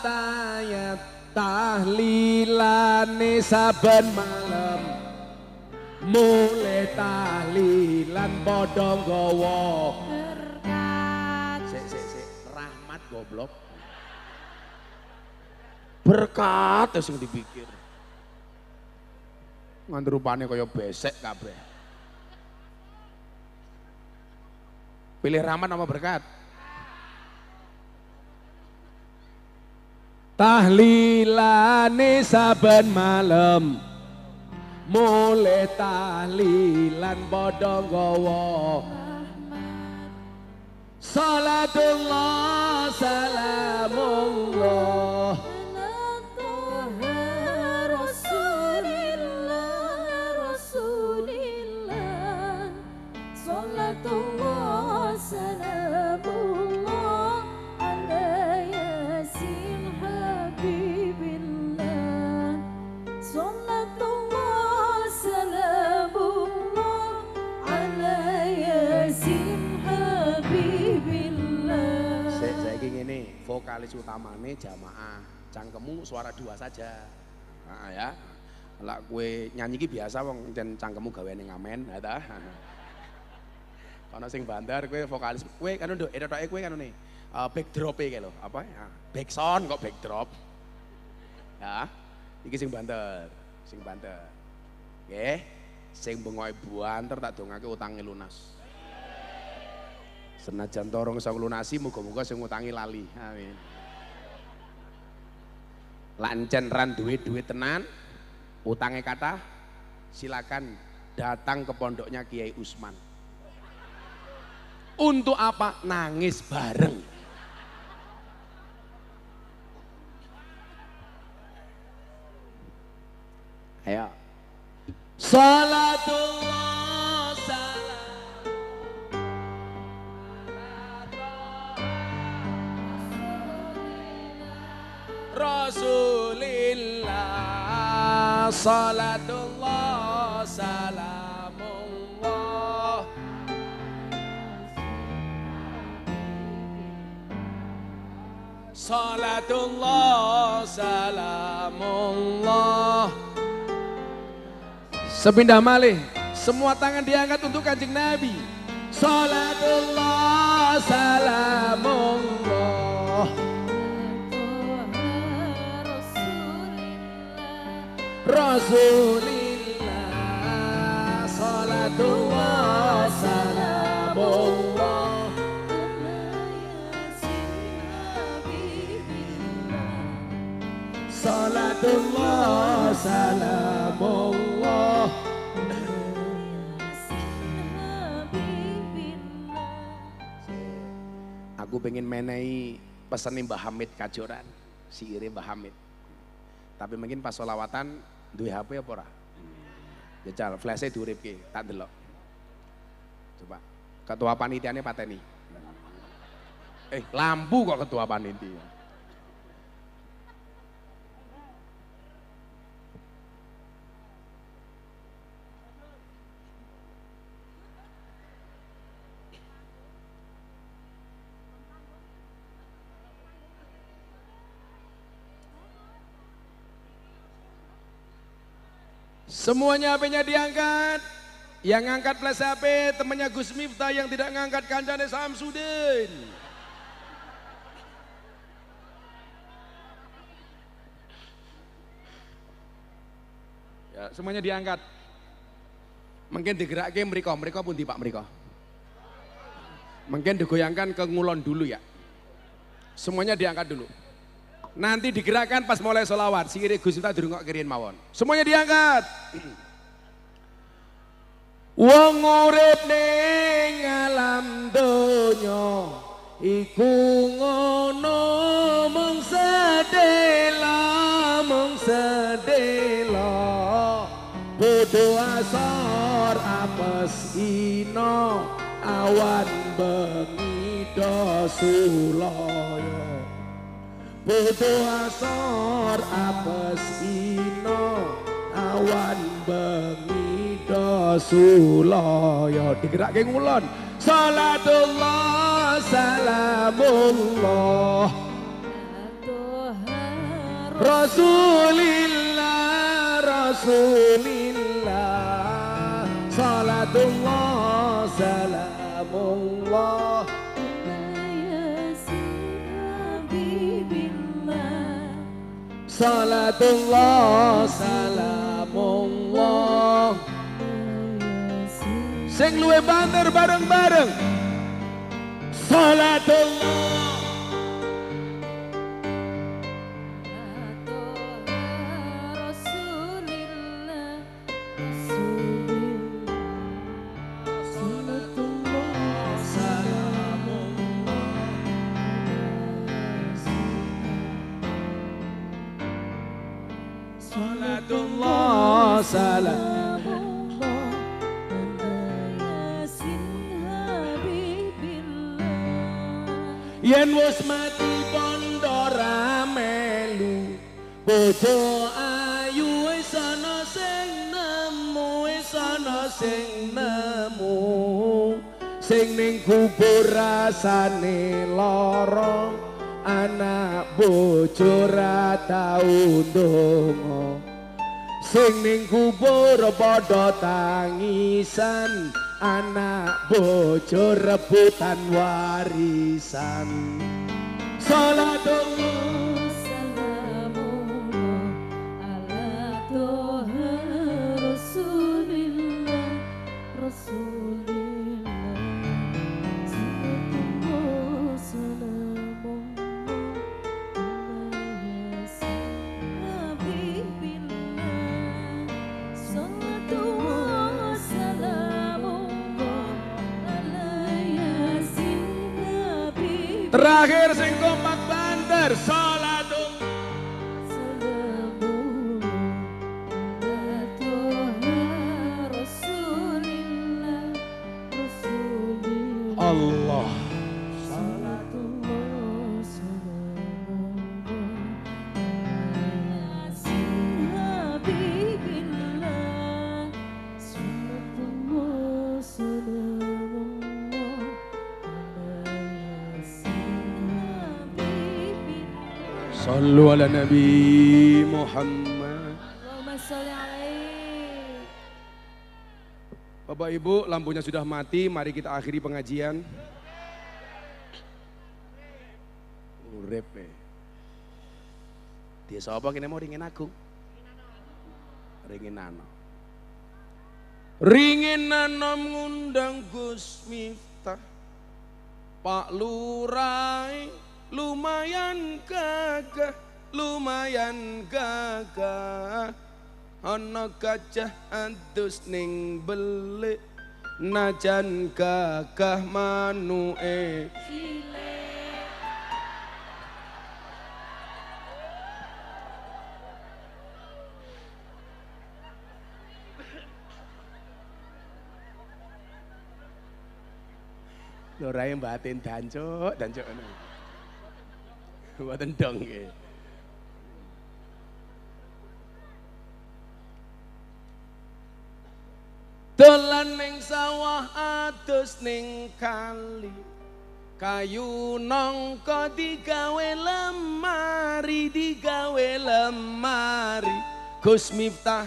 tayat tahlilane saben malam, mulai tahlilan padha nggawa sik rahmat goblok berkat sing dipikir nganti rupane kaya besek kabeh. Pilih rahmat apa berkat? Tahlilane saben malam, mulai tahlilan padha nggawa salatullah salamullah Salatullah salamullah ala yasin habibillah. Salatullah salamullah ala yasin habibillah. Saiki ngene, vokalis utamane jamaah, cangkemmu suara dua saja. Nah, ya. Lah kue nyanyi ki biasa wong jan cangkemmu gaweane ngamen, ha ta. Ana sing bandar kowe vokalis kowe kan nduk etoke kowe kan ngene backdrop-e kae lho apa back sound kok backdrop ya iki sing banter nggih sing bengoke banter tak dongake utange lunas senajan torong iso lunasi muga-muga sing utangi lali amin lancen ran duwe tenan utange kathah silakan datang ke pondoknya Kiai Usman. Untuk apa? Nangis bareng. Ayo. Salatullah salam Rasulillah salatullah salamullah salatullah salamullah. Sepindah malih, semua tangan diangkat untuk Kanjeng Nabi. Salatullah salamullah Rasulillah salatullah salamullah salatullah salamullah. Aku pengen menehi pesan Mbah Hamid Kajoran, siire Mbah Hamid. Tapi mungkin pas sholawatan duwe HP apa ora? Jajal flash-e diuripke, tak delok. Coba. Ketua panitiane pateni. Lampu kok ketua panitia. Semuanya HP-nya diangkat. Yang ngangkat flash HP temannya Gus Miftah, yang tidak ngangkat kancane Samsudin. Ya, semuanya diangkat. Mungkin digerakkan mereka pun di Pak mereka. Mungkin digoyangkan ke ngulon dulu ya. Semuanya diangkat dulu. Nanti digerakkan pas mulai sholawat. Sikire Gus Miftah durung kok kirin mawon. Semuanya diangkat. Wong urip ning alam donya iku ngono mung sedela bodho asor apes ino awan bengi do sulaya bodho asor apes ino awan bengi do sulaya digerakke ngulon salatullah salamullah Rasulillah Rasulillah salatullah salamullah salatullah salamullah sing luwe banter bareng-bareng salatullah salatullah salamullah yen wis mati pondo ra melu bojo ayu wis ana sing nemu wis ana sing nemu sing ning kubur rasane lara anak bojo ra tau ndonga sing ning kubur padha tangisan anak bojo rebutan warisan salatullah salamullah ala toha rasulillah rasulillah salatullah salamullah ala yasin habibillah salatullah salamullah ala yasin habibillah terakhir sing kompak banter salatullah Allah Sallu ala Nabi Muhammad. Allahumma sholli alaihi. Bapak Ibu, lampunya sudah mati, mari kita akhiri pengajian. Urip dia sapa kene mau ringin aku. Ringin nano. Ringin nano ngundang Gus Miftah. Pak Lurai lumayan gagah ana gajah adus ning belik najan gagah manuke Lora yang batin dancuk buatan dong ya. Dolan ning sawah adus ning kali kayu nangka digawe lemari Gus Miftah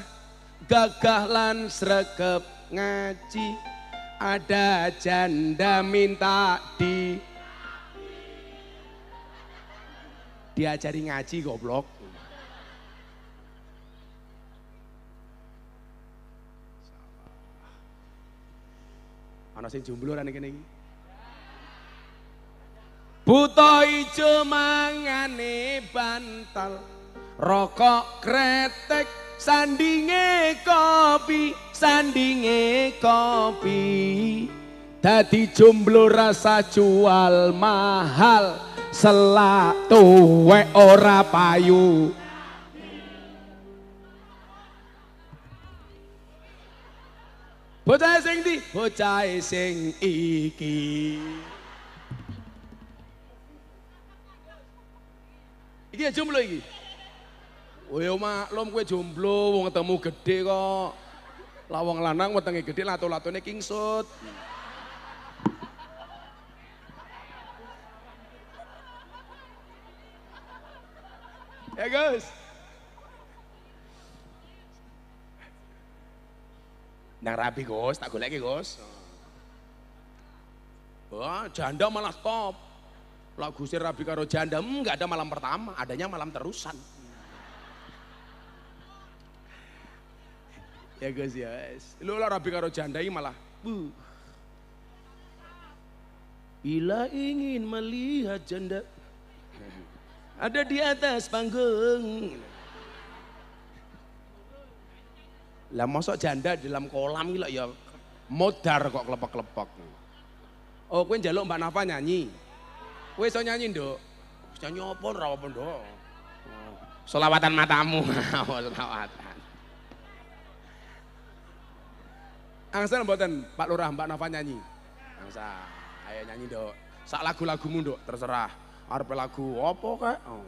gagah lan sregep ngaji, ada janda minta diajari ngaji goblok. Ana sing jomblo ra kene iki. Buta ijo mangane bantal, rokok kretek, sandinge kopi, dadi jomblo rasa jual mahal, selak tuwek ora payu. Bocah sing ndi? Bocah sing iki. Iki ya jomblo iki. Oh ya maklum kowe jomblo, wong ketemu gede kok. Lah wong lanang wetenge gede lato-latone kingsut. Ya Gus. Nang rapi Gus, tak goleki Gus. Wah, janda malah top. Lagu si rapi karo janda, enggak ada malam pertama, adanya malam terusan. Ya Gus ya, lu lah rapi karo janda ini malah. Bila ingin melihat janda, ada di atas panggung. Lah mosok janda di dalam kolam iki lho ya modar kok klepek-klepek. Oh kowe njaluk Mbak Nafa nyanyi. Kowe iso nyanyi, Nduk? Nyanyi apa ora apa, Nduk? Selawatan matamu. Selawatan. Angsal mboten Pak Lurah Mbak Nafa nyanyi. Angsal. Ayo nyanyi, Nduk. Sak lagu-lagumu, Nduk, terserah. Arep lagu apa kek? Oh.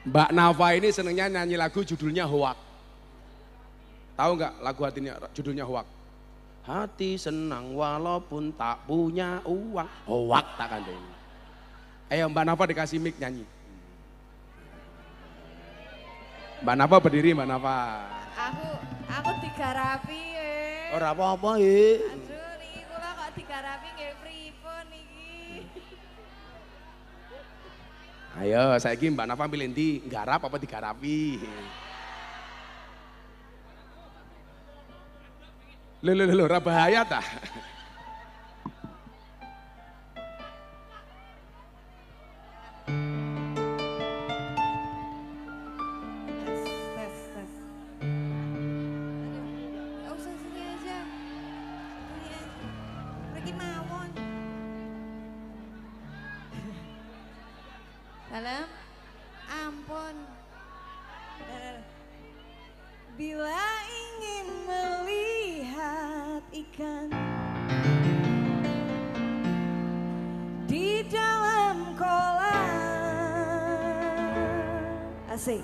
Mbak Nafa ini senengnya nyanyi lagu judulnya Hoak. Tahu nggak lagu hatinya judulnya Hoak? Hati senang walaupun tak punya uang. Hoak tak kandung. Ayo Mbak Nafa dikasih mic nyanyi. Mbak Nafa berdiri, Mbak Nafa. Aku digarapi Ora apa-apa Aduh niki kula kok digarapi nggih pripun niki. Ayo saiki Mbak Nafa milih ndi, nggarap apa digarapi? Lho, ora bahaya ta? Tes. Aduh, usah sini aja. Pergi mawon. Dalam, ampun. Bila ingin melihat ikan di dalam kolam, asik.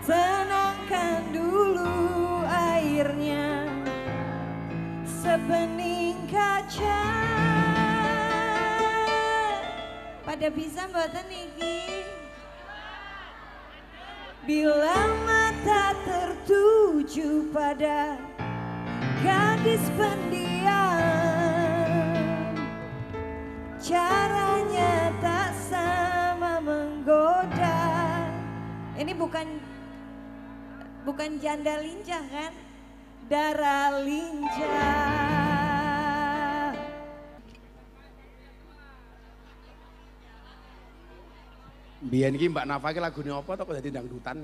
Tenangkan dulu airnya sebening kaca. Pada bisa mboten niki? Bila mata tertuju pada gadis pendiam, caranya tak sama menggoda. Ini bukan janda lincah kan? Darah lincah. Biyen iki Mbak Nafa iki lagune apa to kok dadi dangdutan?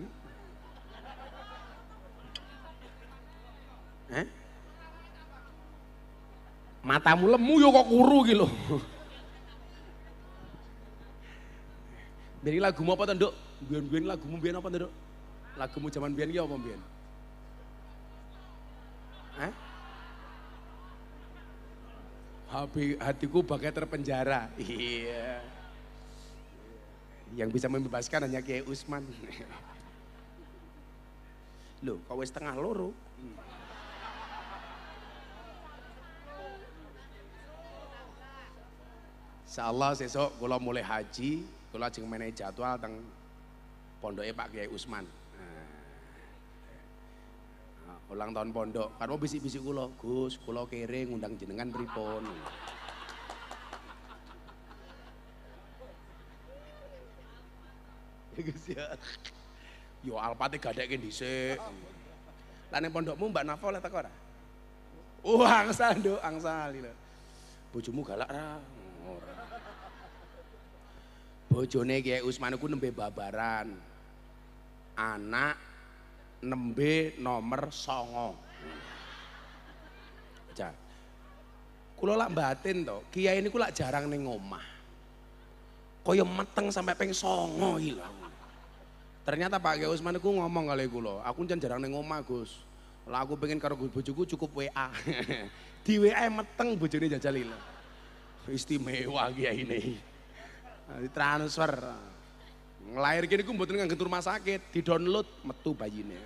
Matamu lemu yo kok kuru iki lho. Biyen lagumu apa to, Nduk? Biyen lagumu biyen apa to, Nduk? Lagumu zaman biyen iki apa biyen? Hatiku bagai terpenjara. Iya. Yang bisa membebaskan hanya Kiai Usman. Loh, kau wis tengah loro. Insyaallah sesuk kula mulai haji, kula ajeng menehi jadwal teng pondoke Pak Kiai Usman. Ulang tahun pondok, karo bisik-bisik kula, Gus, kula kere ngundang jenengan pripun. Gus ya. Yo alpate gadekke dhisik. Lah ning pondokmu Mbak Nafa oleh teko ora? Angsal nduk, angsal lho. Bojomu galak ra? Ora. Bojone Kiai Usman iku nembe babaran. Anak nembe nomor 9. Jar. Kula lak batin to, kiai niku lak jarang ning omah. Kaya meteng sampai ping 9 iki lho. Ternyata Pak Kiai Usman iku ngomong kali kula, aku jan jarang ning omah, Gus. Lah aku pengen karo bojoku cukup WA. Di WA meteng bojone jajal lho. Istimewa kiai ini. Ditransfer. Nglairke niku mboten nganggo rumah sakit, di-download metu bayine.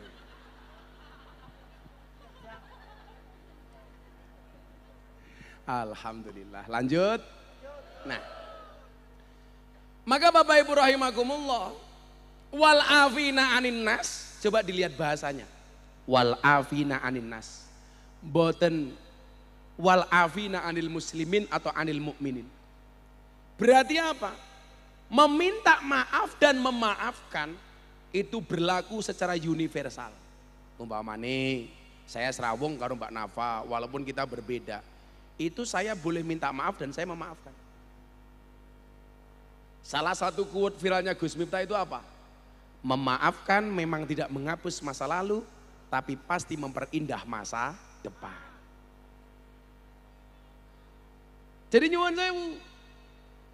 Alhamdulillah. Lanjut. Nah. Maka Bapak Ibu rahimakumullah, wal afina anin nas, coba dilihat bahasanya. Wal afina anin nas. Mboten wal afina anil muslimin atau anil mukminin. Berarti apa? Meminta maaf dan memaafkan itu berlaku secara universal. Umpamane saya serawung karo Mbak Nafa, walaupun kita berbeda, itu saya boleh minta maaf dan saya memaafkan. Salah satu quote viralnya Gus Miftah itu apa? Memaafkan memang tidak menghapus masa lalu, tapi pasti memperindah masa depan. Jadi nyuwun sewu,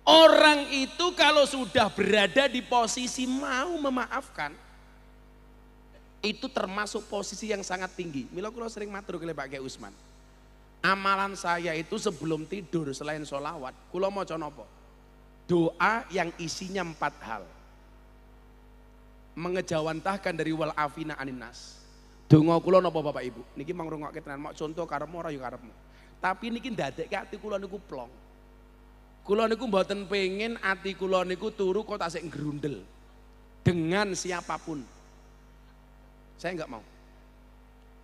orang itu kalau sudah berada di posisi mau memaafkan, itu termasuk posisi yang sangat tinggi. Mila kula sering matur ke Pak Kiai Usman. Amalan saya itu sebelum tidur selain sholawat, kula maca napa? Doa yang isinya 4 hal. Mengejawantahkan dari wal afina aninnas. Donga kula napa Bapak Ibu? Niki mangrungokke tenan, mok contoh karepmu ora ya karepmu. Tapi niki ndadekke ati kula niku plong. Kula niku mboten pengen ati kula niku turu kok tasik ngrundel dengan siapapun. Saya enggak mau.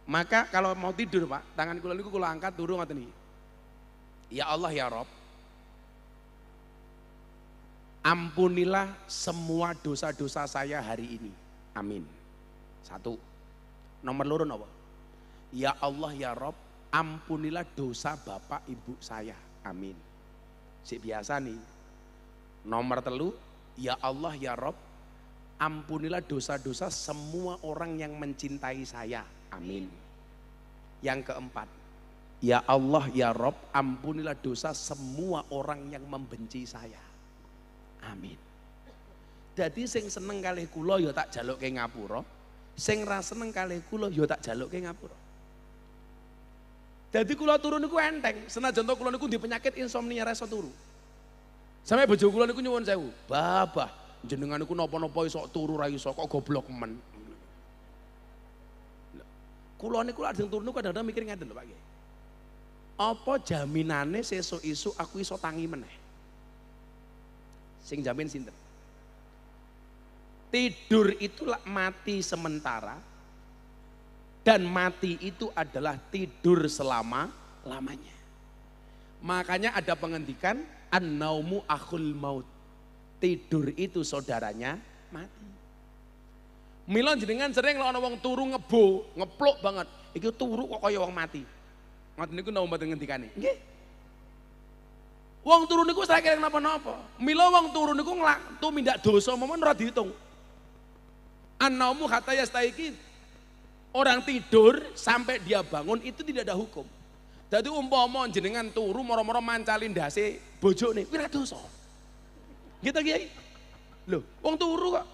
Maka kalau mau tidur Pak, tangan kula niku kula angkat turu ngoten iki. Ya Allah ya Rob, ampunilah semua dosa-dosa saya hari ini. Amin. 1. Nomor 2 apa? Ya Allah ya Rob, ampunilah dosa bapak ibu saya. Amin. Sik biasa nih. Nomor 3, ya Allah ya Rob, ampunilah dosa-dosa semua orang yang mencintai saya. Amin. Yang keempat, ya Allah ya Rob, ampunilah dosa semua orang yang membenci saya. Amin. Jadi sing seneng kalih kula ya tak jalukke ngapura, sing ra seneng kalih kula ya tak jalukke ngapura. Jadi kula turu niku enteng, senajan to kula niku di penyakit insomnia ra iso turu. Sampai bojo kula niku nyuwun sewu, "Babah, jenengan niku napa-napa iso turu ra iso kok goblok men." Kula niku lajeng turu niku kadang-kadang mikir ngeten lho Pak Kiai. Apa jaminane sesuk-esuk aku iso tangi meneh? Sing jamin sinten? Tidur itulah mati sementara, dan mati itu adalah tidur selama-lamanya. Makanya ada pengendikan an-naumu akhul maut. Tidur itu saudaranya mati. Mila jenengan sering lek ana wong turu ngebo, ngeplok banget. Iki turu kok kaya wong mati. Ngoten niku napa mboten ngendikane? Nggih. Wong turu niku ora kira napa-napa. Mila wong turu niku tumindak dosa momon ora dihitung. An-naumu hatta yastaiki. Orang tidur sampai dia bangun itu tidak ada hukum. Jadi umpama jenengan turu moro-moro mancalin ndase bojone, kuwi ora dosa. Gitu Kiai. Loh, wong turu kok.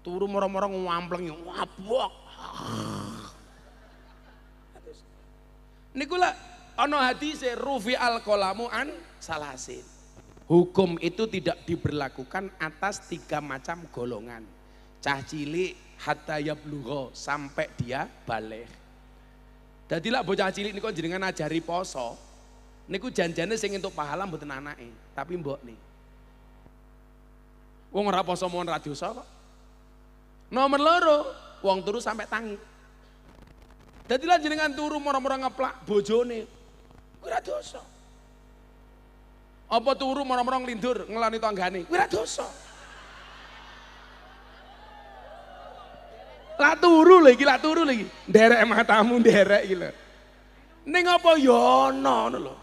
Turu moro-moro ngwampleng wabok. Niku lah ana hadise rufi al qalamu an salasin. Hukum itu tidak diberlakukan atas 3 macam golongan. Cah cilik hatta yablugha, sampai dia balik. Dadi lak bocah cilik niku jenengan ajari poso. Niku janjane sing entuk pahala mboten anake, tapi mbokne. Wong ora poso mon ra dosa kok. Nomor loro, wong turu sampai tangi. Dadi lak jenengan turu moro-moro ngeplak bojone. Kuwi ra dosa. Apa turu moro-moro nglindur ngelani tanggane. Kuwi ra dosa. Lah turu lagi. Nderek matamu nderek iki lho. Ning apa ya ana ngono lho.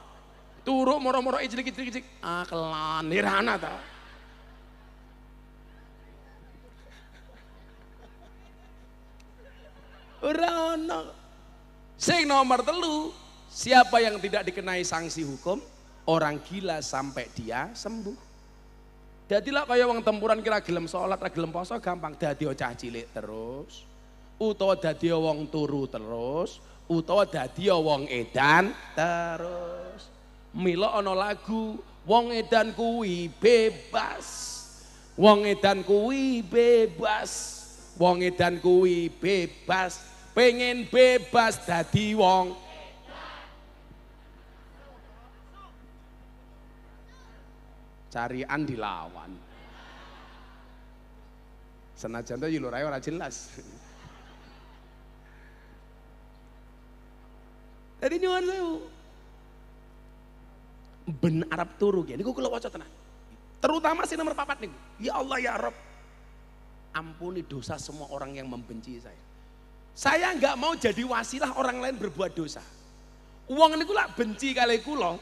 Turu moro-moro iclik-iclik. Ah kelan nirana ta. Ora ana. Sing nomor 3, siapa yang tidak dikenai sanksi hukum, orang gila sampai dia sembuh. Dadilah kaya wong tempuran kira gelem salat, ra gelem poso gampang dadi cah cilik terus. Utawa dadi wong turu terus, utawa dadi wong edan terus. Mila ana lagu wong edan kuwi bebas. Wong edan kuwi bebas. Wong edan kuwi bebas. Pengen bebas dadi wong carian dilawan. Senajan to yulurae ora jelas. Jadi nyuwun sewu. Ben Arab turu ya niku kula waca tenan. Terutama sing nomor 4 niku. Ya Allah ya Rabb. Ampuni dosa semua orang yang membenci saya. Saya enggak mau jadi wasilah orang lain berbuat dosa. Wong niku lak benci kali kula,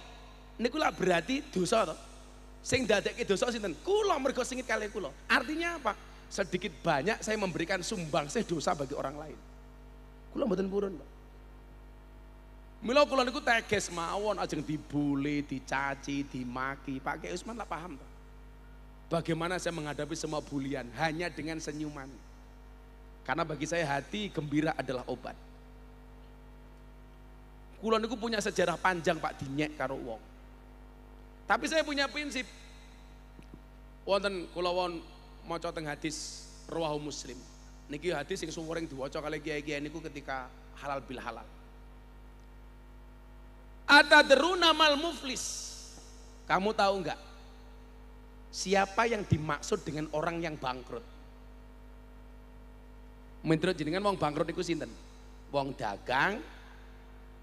niku lak berarti dosa to. Sing dadekke dosa sinten? Kula mergo sengit kali kula. Artinya apa? Sedikit banyak saya memberikan sumbangsih dosa bagi orang lain. Kula mboten purun, Pak. Mila kula niku teges mawon ajeng dibuli, dicaci, dimaki. Pak Kiai Usman lah paham toh. Bagaimana saya menghadapi semua bulian hanya dengan senyuman. Karena bagi saya hati gembira adalah obat. Kula niku punya sejarah panjang Pak dinyek karo wong. Tapi saya punya prinsip. Wonten kula won maca teng hadis Rawahu Muslim. Niki hadis sing suwering diwaca kali kiai-kiai niku ketika halal bil halal. Atadruna mal muflis. Kamu tahu enggak? Siapa yang dimaksud dengan orang yang bangkrut? Menurut jenengan wong bangkrut niku sinten? Wong dagang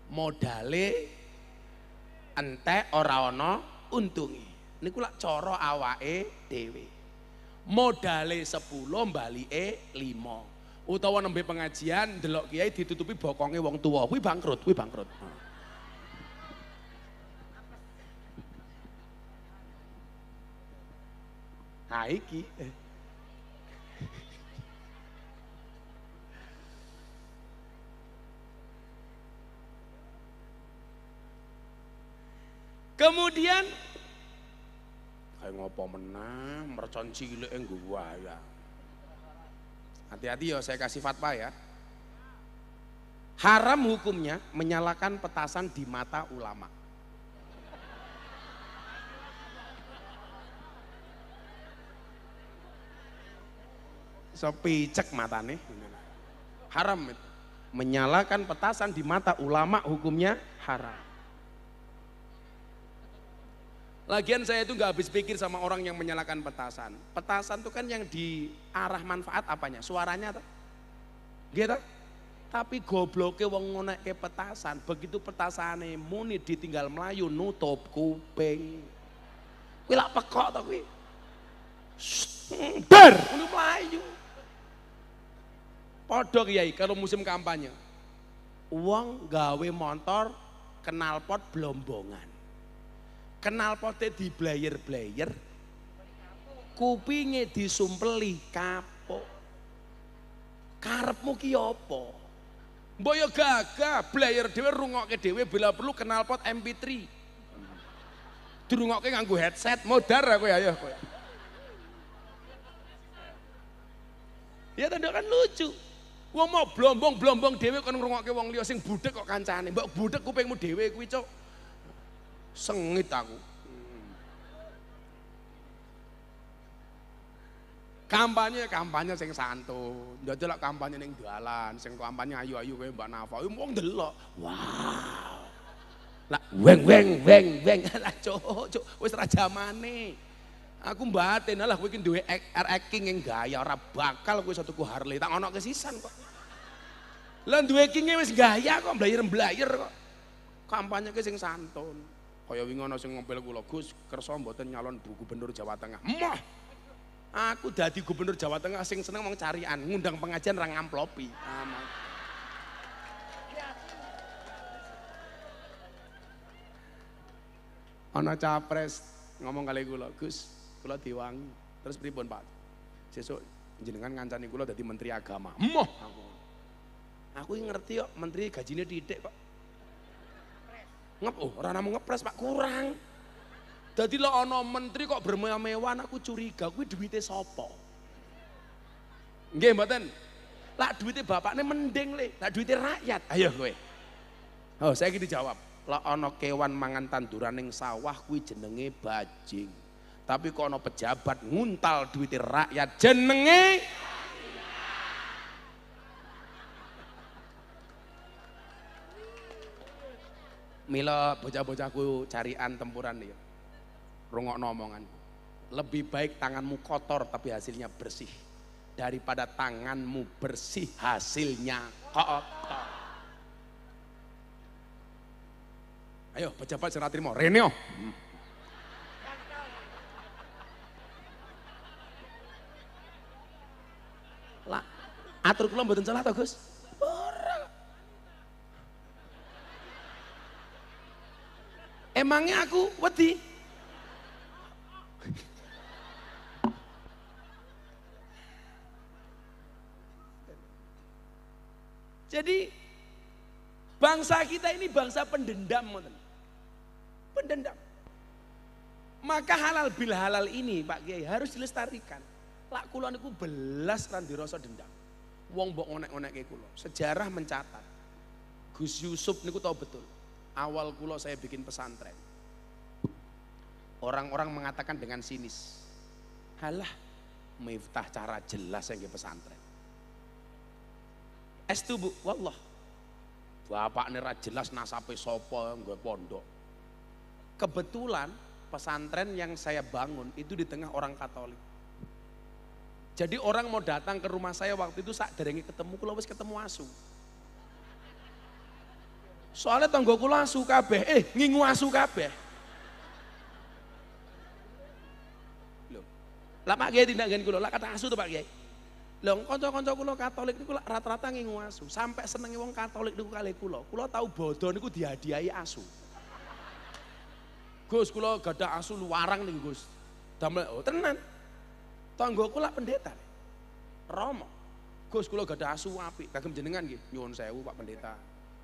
modale entek ora ana untungi. Niku lak cara awake dhewe. Modale 10 balike 5. Utawa nembe pengajian ndelok kiai ditutupi bokonge wong tuwa. Kuwi bangkrut, kuwi bangkrut. Ha iki. Kemudian kayak ngopo menah mercon cilik nggo ya. Hati-hati ya saya kasih fatwa ya. Haram hukumnya menyalakan petasan di mata ulama. So picek matane. Haram itu. Menyalakan petasan di mata ulama hukumnya haram. Lagian saya itu nggak habis pikir sama orang yang menyalakan petasan. Petasan itu kan yang di arah manfaat apanya? Suaranya tuh. Gitu. Tapi gobloknya wong ngonekke petasan, begitu petasane muni ditinggal melayu nutup kuping. Kuwi lak pekok to kuwi. Bar, muni melayu. Padha kiai kalau musim kampanye. Wong gawe motor knalpot blombongan. Knalpote diblayer-blayer. Kupinge disumpeli kapok. Karepmu ki apa? Mbok yo gagah blayer dhewe rungokke dhewe bila perlu knalpot MP3. Dirungokke nganggo headset modar aku ya kowe. Ya tanda kan lucu. Wong mau blombong-blombong dhewe kon ngrungokke wong liya sing budhek kok kancane. Mbok budhek kupingmu dhewe kuwi, Cuk. Sengit aku. Kampanye sing santun. Njajal kampanye ning dalan, sing kampanye ayu-ayu kaya Mbak Nafa. Wong delok. Wow. Lah weng. Lah cuk, wis ra jamane. Aku mbaten lah kowe iki duwe acting yang gaya ora bakal kowe iso tuku Harley. Tak ono kesisan kok. Lah duwe king wis gaya kok mblayer kok. Kampanye ki sing santun. Kaya wingi ana sing ngompel kula, Gus, kersa mboten nyalon gubernur Jawa Tengah. Moh. Aku dadi gubernur Jawa Tengah sing seneng wong carian, ngundang pengajian ra ngamplopi. Ana capres ngomong kali kula, Gus, kula diwangi. Terus pripun, Pak? Sesuk jenengan ngancani kula dadi menteri agama. Moh aku ngerti kok menteri gajine titik kok. Ora namung ngepres Pak, kurang. Dadi lek ana menteri kok bermewah-mewahan aku curiga kuwi duwite sapa? Nggih mboten? Lah duwite bapakne mending le, lah duwite rakyat. Ayo kowe. Oh, saiki dijawab. Lek ana kewan mangan tanduran ning sawah kuwi jenenge bajing. Tapi kok ana pejabat nguntal duwite rakyat jenenge mila bocah-bocahku carian tempuran ya. Rungokno omongan. Lebih baik tanganmu kotor tapi hasilnya bersih daripada tanganmu bersih hasilnya kotor. Ayo pejabat sing ra trimo, Reneo. Lah, atur kula mboten salah to, Gus? Ora. Emangnya aku wedi? Jadi bangsa kita ini bangsa pendendam, pendendam. Maka halal bil halal ini Pak Kiai harus dilestarikan. Lak kula niku belas lan dirasa dendam. Wong mbok ngonek-ngonekke kula. Sejarah mencatat. Gus Yusuf niku tahu betul. Awal kula saya bikin pesantren. Orang-orang mengatakan dengan sinis. Halah, Miftah cara jelas yang pesantren. Estu Bu, wallah. Bapak ra jelas nasabe sapa nggo pondok. Kebetulan pesantren yang saya bangun itu di tengah orang Katolik. Jadi orang mau datang ke rumah saya waktu itu sak derenge ketemu kula wis ketemu asu. Soalnya tangga kula asu kabeh, ngingu asu kabeh. Lho. Lah Pak Kiai tindak nggen kula, lah kata asu to Pak Kiai. Lho kanca-kanca kula Katolik niku rata-rata ngingu asu. Sampai senenge wong Katolik niku kalih kula. Kula tahu bodo niku dihadiahi asu. Gus kula gadah asu luwarang ning Gus. Damel oh tenan. Tangga kula pendeta. Romo. Gus kula gadah asu apik, kagem jenengan nggih. Nyuwun sewu Pak Pendeta.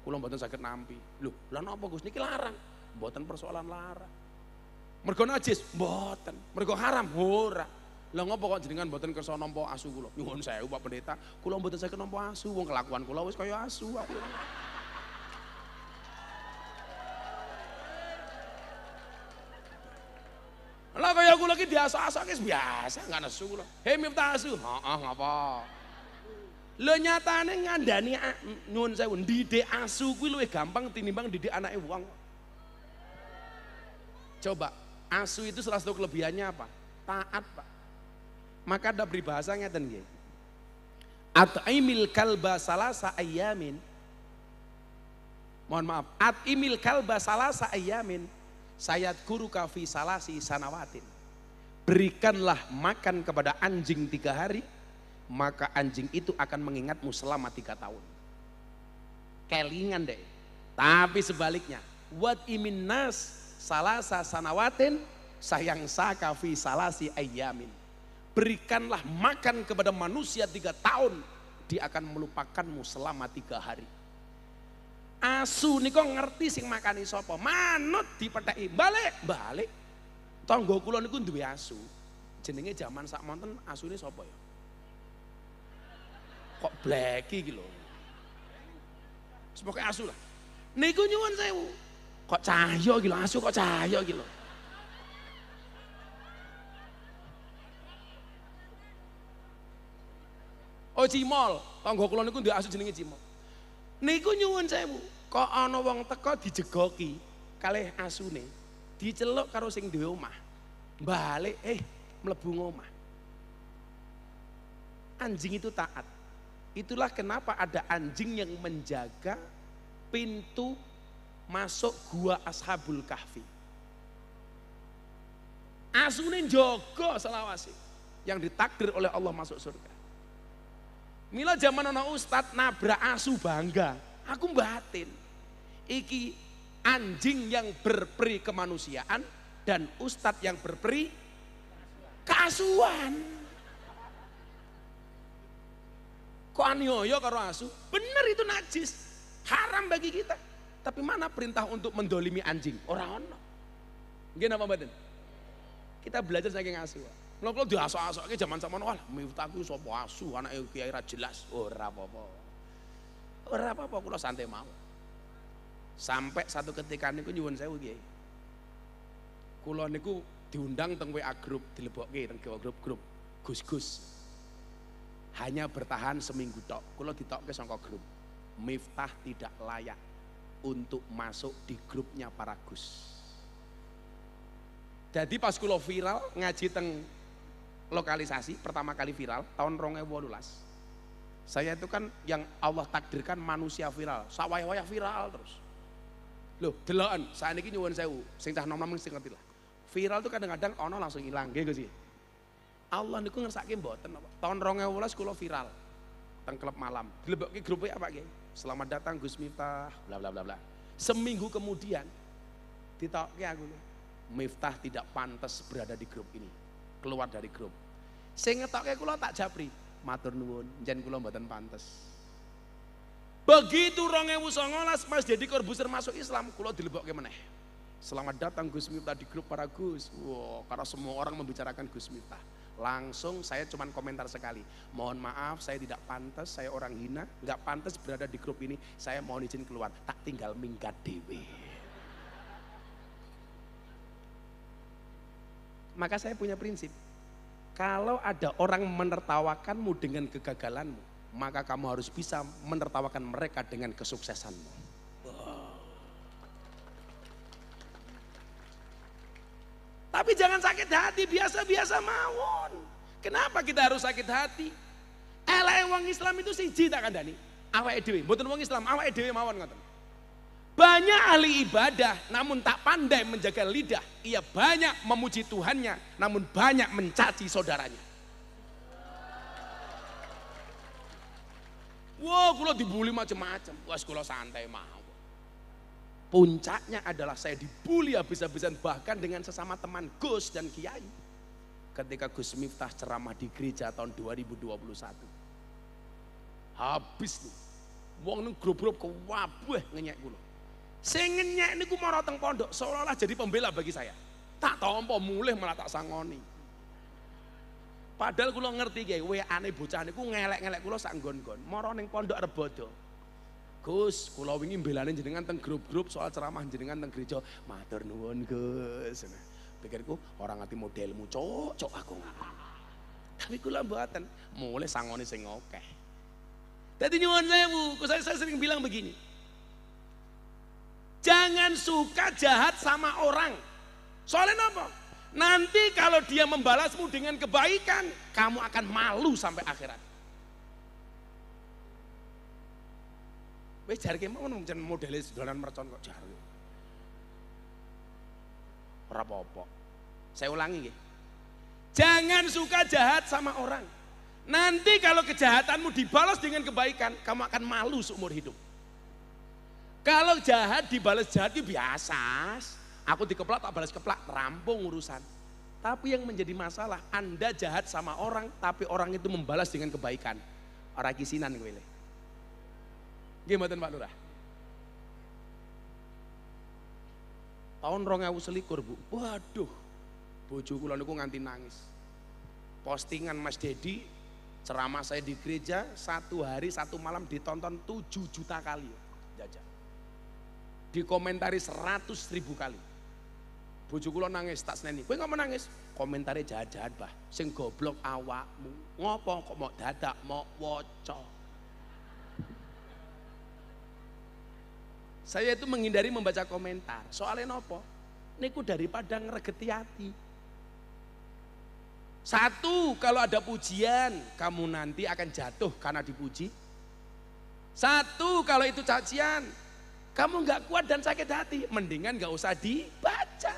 Kula mboten saged nampi. Lho, lha napa Gus niki larang? Mboten persoalan larang. Mergo najis? Mboten. Mergo haram? Ora. Lah ngopo kok jenengan mboten kersa nampa asu kula? Nyuwun sewu Pak Pendeta, kula mboten saged nampa asu, wong kelakuan kula wis kaya asu. Lah kaya kula iki biasa-biasa biasa, enggak nesu kula. Hei Miftah asu. Heeh, ngapa? Lho nyatane ngandani nyuwun sewu ndidik asu kuwi luwih gampang tinimbang didik anake wong. Coba, asu itu salah satu kelebihannya apa? Taat, Pak. Maka ada peribahasa ngeten nggih. At'imil kalba salasa ayyamin. Mohon maaf, at'imil kalba salasa ayyamin sayadkuruka fi salasi sanawatin. Berikanlah makan kepada anjing 3 hari, maka anjing itu akan mengingatmu selama 3 tahun. Kelingan deh. Tapi sebaliknya, wat imin nas salasa sanawatin sayang saka fi salasi ayyamin. Berikanlah makan kepada manusia 3 tahun, dia akan melupakanmu selama 3 hari. Asu niku ngerti sing makani sapa, manut dipetheki, balik. Tangga kula niku duwe asu. Jenenge jaman sakmonten asune sapa ya? Kok bleki iki lho. Semoga asu lah. Niku nyuwun sewu. Kok cahya iki lho, asu kok cahya iki lho. Utawa Cimol, tangga kula niku ndek asu jenenge Cimol. Niku nyuwun sewu, kok ana wong teko dijegoki kalih asune, diceluk karo sing duwe omah. Balik mlebu ngomah. Anjing itu taat. Itulah kenapa ada anjing yang menjaga pintu masuk gua Ashabul Kahfi. Asune njogo selawase yang ditakdir oleh Allah masuk surga. Mila zaman ana ustad nabrak asu bangga, aku batin. Iki anjing yang berperi kemanusiaan dan ustad yang berperi keasuan. Kok aniaya karo asu? Bener itu najis, haram bagi kita. Tapi mana perintah untuk mendolimi anjing? Ora ono. Nggih napa mboten? Kita belajar saking asu. Kalau diasok-asokke zaman sakmono wah Miftah ku sapa asu, anake kiai ra jelas. Ora apa-apa. Ora apa-apa kula santai mau. Sampai satu ketika niku nyuwun sewu kiai. Kula niku diundang teng WA grup, dilebokke teng grup Gus-gus. Hanya bertahan seminggu tok. Kula ditokke saka grup. Miftah tidak layak untuk masuk di grupnya para Gus. Jadi pas kula viral ngaji teng lokalisasi pertama kali viral tahun 2018. Saya itu kan yang Allah takdirkan manusia viral, sawaya-waya viral terus. Loh, deloken saiki nyuwun sewu, sing cah nom-nom sing ngerti lah. Viral itu kadang-kadang ono langsung ilang nggih Gus. Allah niku ngersake mboten apa. Tahun 2018 kula viral teng klub malam. Dilebokke grup apa nggih? Selamat datang Gus Miftah, bla bla bla bla. Seminggu kemudian ditokke aku. Miftah tidak pantas berada di grup ini. Keluar dari grup. Sing ngetokke kula tak japri, matur nuwun, njen kula mboten pantes. Begitu 2019 Mas Deddy Corbuzier masuk Islam, kula dilebokke meneh. Selamat datang Gus Miftah di grup para Gus. Wow, karena semua orang membicarakan Gus Miftah. Langsung saya cuman komentar sekali. Mohon maaf saya tidak pantas, saya orang hina, nggak pantas berada di grup ini. Saya mohon izin keluar, tak tinggal minggat dewe. Maka saya punya prinsip. Kalau ada orang menertawakanmu dengan kegagalanmu, maka kamu harus bisa menertawakan mereka dengan kesuksesanmu. Tapi jangan sakit hati, biasa-biasa mawon. Kenapa kita harus sakit hati? Eleke wong Islam itu siji tak kandhani. Awake dhewe, mboten wong Islam, awake dhewe mawon ngoten. Banyak ahli ibadah namun tak pandai menjaga lidah. Ia banyak memuji Tuhannya namun banyak mencaci saudaranya. Wah, kula dibully macam-macam. Wes kula santai mawon. Puncaknya adalah saya dibully habis-habisan bahkan dengan sesama teman Gus dan Kiai. Ketika Gus Miftah ceramah di gereja tahun 2021. Habis nih. Wong nang grup-grup kewabeh ngenyek kula. Sing ngenyek niku mara teng pondok seolah-olah jadi pembela bagi saya. Tak tampa mulih malah tak sangoni. Padahal kula ngerti nggih, WA-ne bocah niku ngelek-ngelek kula sak nggon-nggon. Mara ning pondok Rebodo. Gus, kula wingi mbelane jenengan teng grup-grup soal ceramah jenengan teng gereja. Matur nuwun Gus. Pikirku orang ati modelmu cocok aku. Tapi kula mboten, mulih sangoni sing akeh. Dadi nyuwun sewu, saya sering bilang begini. Jangan suka jahat sama orang. Soalnya apa? Nanti kalau dia membalasmu dengan kebaikan, kamu akan malu sampai akhirat. Wis jarke mawon jan modele dolanan mercon kok jarke. Ora apa-apa. Saya ulangi nggih. Jangan suka jahat sama orang. Nanti kalau kejahatanmu dibalas dengan kebaikan, kamu akan malu seumur hidup. Kalau jahat dibalas jahat itu biasa. Aku dikeplak tak balas keplak, rampung urusan. Tapi yang menjadi masalah, Anda jahat sama orang, tapi orang itu membalas dengan kebaikan. Ora kisinan kowe le. Nggih mboten Pak Lurah. Tahun 2021 Bu. Waduh. Bojo kula niku nganti nangis. Postingan Mas Deddy ceramah saya di gereja 1 hari 1 malam ditonton 7 juta kali. Jajak. Dikomentari 100.000 kali. Bojo kula nangis tak seneni. Kowe kok menangis? Komentare jahat-jahat, Bah. Sing goblok awakmu. Ngopo kok mau dadak mau waca? Saya itu menghindari membaca komentar. Soalnya nopo? Niku daripada ngregeti hati. Satu, kalau ada pujian, kamu nanti akan jatuh karena dipuji. Satu, kalau itu cacian, kamu nggak kuat dan sakit hati, mendingan nggak usah dibaca.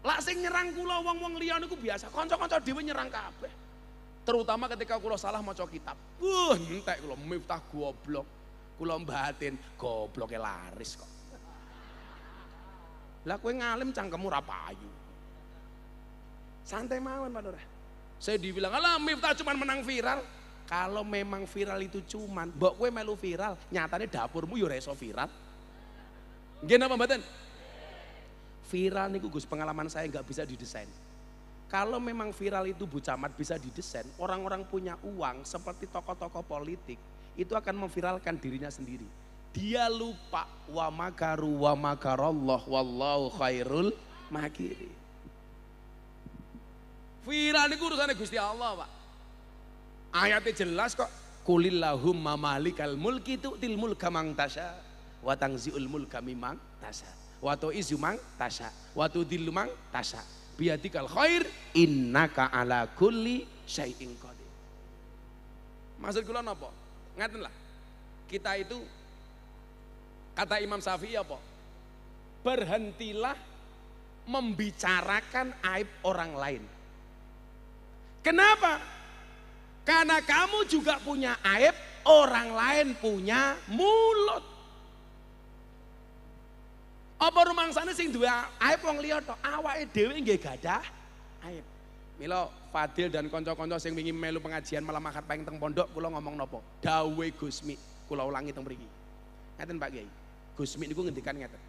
Lah sing nyerang kula wong-wong liya niku biasa, kanca-kanca dhewe nyerang kabeh. Terutama ketika kula salah maca kitab. Entek kula Miftah goblok. Kula mbatin gobloke laris kok. Lah kowe ngalim cangkemmu ra payu. Santai mawon Pak Lurah. Saya dibilang, "Alah Miftah cuman menang viral." Kalau memang viral itu cuman, mbok kowe melu viral, nyatane dapurmu yo ora iso viral. Nggih napa mboten? Viral niku Gus, pengalaman saya nggak bisa didesain. Kalau memang viral itu Bu Camat bisa didesain, orang-orang punya uang seperti tokoh-tokoh politik itu akan memviralkan dirinya sendiri. Dia lupa wa makaru wa makarallah wallahu khairul makirin. Viral niku urusane Gusti Allah, Pak. Ayatnya jelas kok. Kulillahumma malikal mulki tu'til mulka man tasya wa tanzi'ul mulka mimman tasya wa tu'izzu man tasya wa tudhillu man tasya biyadikal khair innaka ala kulli syai'in qadir. Maksud kula napa? Ngaten lah. Kita itu kata Imam Syafi'i apa? Berhentilah membicarakan aib orang lain. Kenapa? Karena kamu juga punya aib, orang lain punya mulut. Apa rumangsane sing duwe aib wong liya tok, awake dhewe nggih gadah aib. Mila Fadil dan kanca-kanca sing wingi melu pengajian malam akad paing teng pondok kula ngomong napa? Dawuhe Gusmi, kula ulangi teng mriki. Ngeten Pak Kiai. Gusmi niku ngendikan ngeten.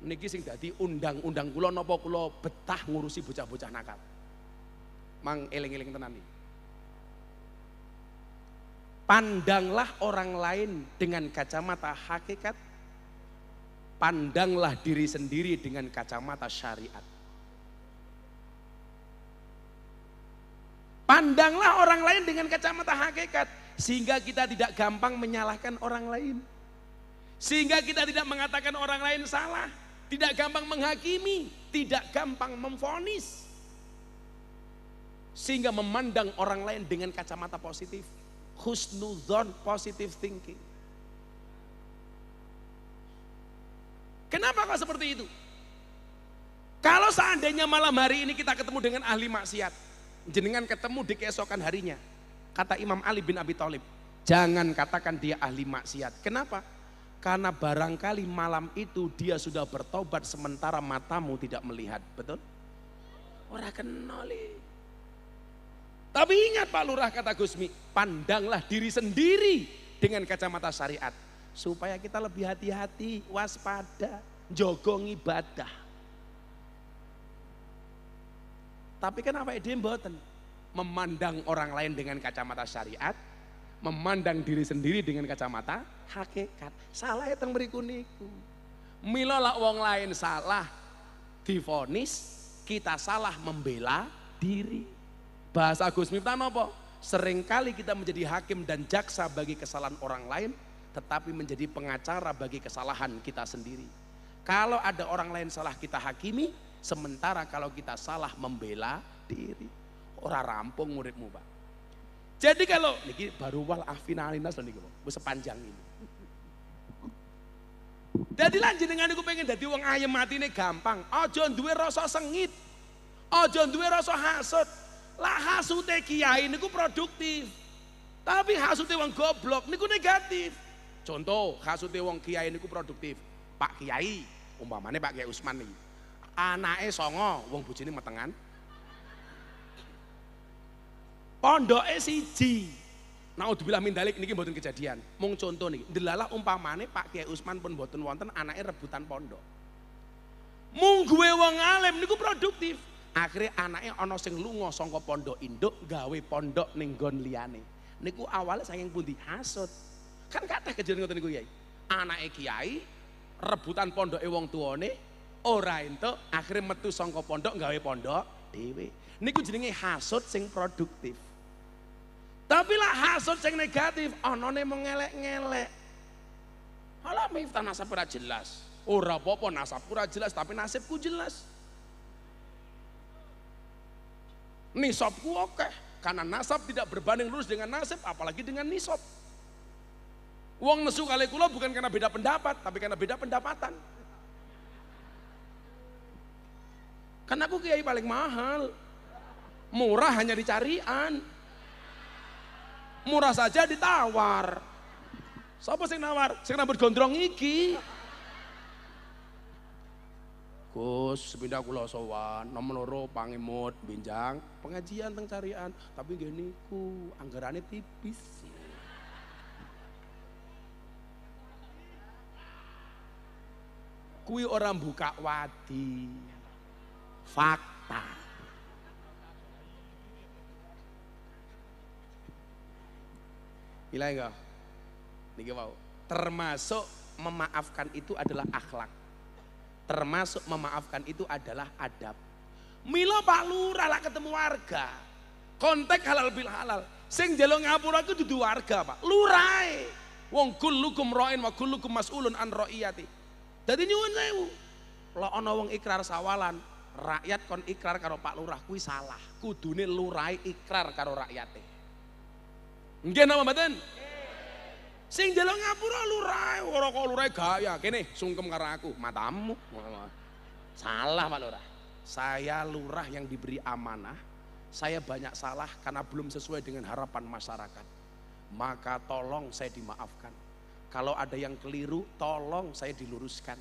Niki sing dadi undang-undang kula napa kula betah ngurusi bocah-bocah nakal. Mang eling-eling tenan iki. Pandanglah orang lain dengan kacamata hakikat, pandanglah diri sendiri dengan kacamata syariat. Pandanglah orang lain dengan kacamata hakikat, sehingga kita tidak gampang menyalahkan orang lain. Sehingga kita tidak mengatakan orang lain salah, tidak gampang menghakimi, tidak gampang memvonis. Sehingga memandang orang lain dengan kacamata positif. Husnudzon, positive thinking. Kenapa kok seperti itu? Kalau seandainya malam hari ini kita ketemu dengan ahli maksiat, jenengan ketemu di keesokan harinya, kata Imam Ali bin Abi Thalib, jangan katakan dia ahli maksiat. Kenapa? Karena barangkali malam itu dia sudah bertobat sementara matamu tidak melihat. Betul? Ora kenali. Tapi ingat Pak Lurah, kata Gusmi, pandanglah diri sendiri dengan kacamata syariat. Supaya kita lebih hati-hati, waspada, jogo ibadah. Tapi kenapa dia mboten? Memandang orang lain dengan kacamata syariat, memandang diri sendiri dengan kacamata hakikat. Salah teng mriku niku. Mila lak wong lain salah divonis, kita salah membela diri. Bahasa Gus Miftah napa? Seringkali kita menjadi hakim dan jaksa bagi kesalahan orang lain, tetapi menjadi pengacara bagi kesalahan kita sendiri. Kalau ada orang lain salah kita hakimi, sementara kalau kita salah membela diri. Ora rampung muridmu, Pak. Jadi kalau niki baru wal afinalinas lho niku, wis sepanjang ini. Jadi lan jenengan niku pengen dadi wong ayem atine gampang, aja duwe rasa sengit. Aja duwe rasa hasud. Lah hasute kiai niku produktif. Tapi hasute wong goblok niku negatif. Contoh, hasute wong kiai niku produktif. Pak Kiai, umpamane Pak Kiai Usman iki. Anake 9, wong bojone metengan. Pondoke 1. Naudzubillah min dzalik niki mboten kejadian. Mung contoh niki. Ndelalah umpamane Pak Kiai Usman pun mboten wonten anake rebutan pondok. Mung gue wong alim niku produktif. Akhirnya anaknya ana sing lunga saka pondok induk gawe pondok ning nggon liyane. Niku awalnya saking pundi hasud. Kan kathah kejadian ngoten niku Kyai. Anake kiai rebutan pondoke wong tuane, ora entuk, akhirnya metu saka pondok gawe pondok dhewe. Niku jenenge hasud sing produktif. Tapi lah hasud sing negatif, anane mung ngelek-ngelek. Alah Miftah nasab ora jelas. Ora apa-apa nasabku ora jelas, tapi nasibku jelas. Nisabku oke, karena nasab tidak berbanding lurus dengan nasib, apalagi dengan nisab. Wong nesu kali kula bukan karena beda pendapat, tapi karena beda pendapatan. Karena aku kiai paling mahal. Murah hanya dicarian. Murah saja ditawar. Siapa sing nawar? Sing rambut gondrong iki. Gus, sepindah kula sowan, nomor loro pangimut binjang pengajian teng carian, tapi nggih niku anggarane tipis. Kuwi orang buka wadi. Fakta. Gila enggak? Niki mau. Termasuk memaafkan itu adalah akhlak. Termasuk memaafkan itu adalah adab. Mila Pak Lurah lah ketemu warga. Kontak halal bil halal. Sing njaluk ngapura iku dudu warga, Pak. Lurahe. Wong kullukum ra'in wa kullukum mas'ulun an ra'iyati. Dadi nyuwun sewu. Lah ana wong ikrar sawalan, rakyat kon ikrar karo Pak Lurah kuwi salah. Kudune lurahe ikrar karo rakyate. Nggih napa mboten? Sing njaluk ngapura lurahe, ora kok lurahe gaya. Kene sungkem karo aku, matamu. Salah Pak Lurah. Saya lurah yang diberi amanah. Saya banyak salah karena belum sesuai dengan harapan masyarakat. Maka tolong saya dimaafkan. Kalau ada yang keliru, tolong saya diluruskan.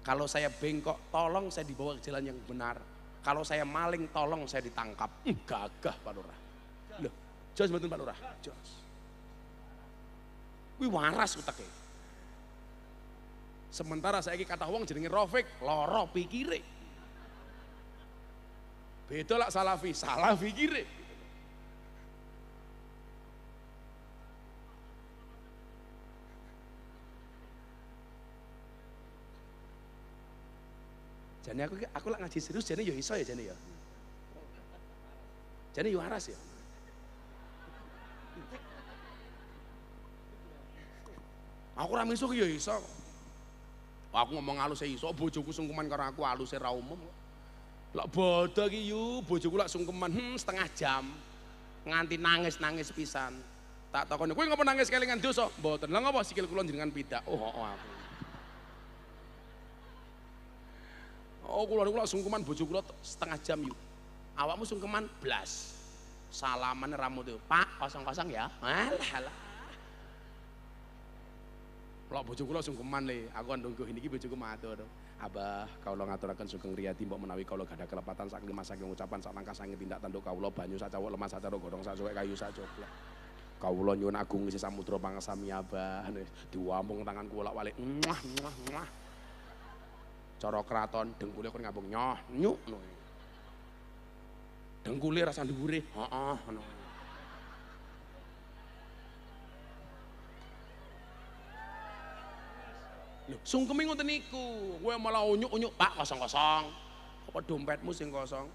Kalau saya bengkok, tolong saya dibawa ke jalan yang benar. Kalau saya maling, tolong saya ditangkap. Gagah Pak Lurah. Loh, jos betul Pak Lurah. Jos. Wih waras utake. Sementara saya kata wong jenenge Rafiq, loro pikire. Beda lah salafi, salah pikire. Jadi aku lak ngaji serius jadi ya iso ya jadi ya. Jadi yo waras ya. Aku ra miso ya iso. Aku ngomong halus ya iso, bojoku sungkeman karo aku halus ra umum. Lak bodoh ki yu, bojoku lak sungkeman setengah jam. Nganti nangis-nangis pisan. Tak takoni, kowe ngapa nangis kelingan dosa? Mboten. Lah ngapa sikil kula jenengan pidak? Oh aku. Oh kula niku sungkeman bojo kula setengah jam yuk. Awakmu sungkeman blas. Salaman ramu tuh. Pak, kosong-kosong ya. Alah. Lah bojo kula sungkeman le. Aku nunggu niki bojoku matur. Abah, kaula ngaturaken sugeng riyadi mbok menawi kaula gadah kelepatan sak lima saking ucapan sak langkah saking tindak tanduk kaula banyu sak cawuk lemah sak cara godhong sak suwek kayu sak coplek. Kaula nyuwun agung isi samudra pangesami Abah. Diwambung tangan kula walik. Muah. Cara kraton dengkule kon ngambung nyoh nyuk ngono. Dengkule rasa dhuwure, heeh ngono. Lho, sungkeme ngoten niku. Kowe malah unyuk-unyuk, Pak kosong-kosong. Apa dompetmu sing kosong?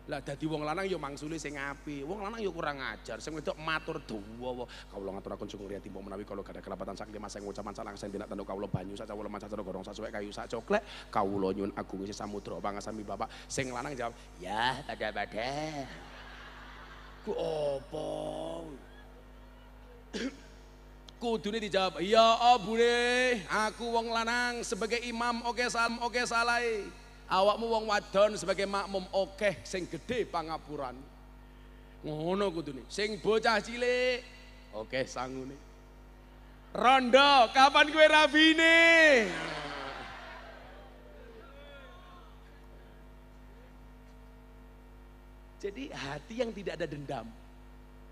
Lah dadi wong lanang ya mangsule sing apik. Wong lanang ya kurang ajar. Sing wedok matur dawa. Kawula ngaturaken sugeng riyadi mbok menawi kala gadah kelepatan sak lima sing ucapan sak langsung tindak tanduk kawula banyu sak cawul lemah sak cara gorong sak suwek kayu sak coklek. Kawula nyuwun agung isi samudra pangasami Bapak. Sing lanang jawab, "Ya, pada-pada." Ku opo? Kudune dijawab, "Ya abune, aku wong lanang sebagai imam oke salam oke salai. Awakmu wong wadon sebagai makmum oke sing gede pangapuran." Ngono kudune. Sing bocah cilik oke sangune. Rondo, kapan kowe rabine? Jadi hati yang tidak ada dendam.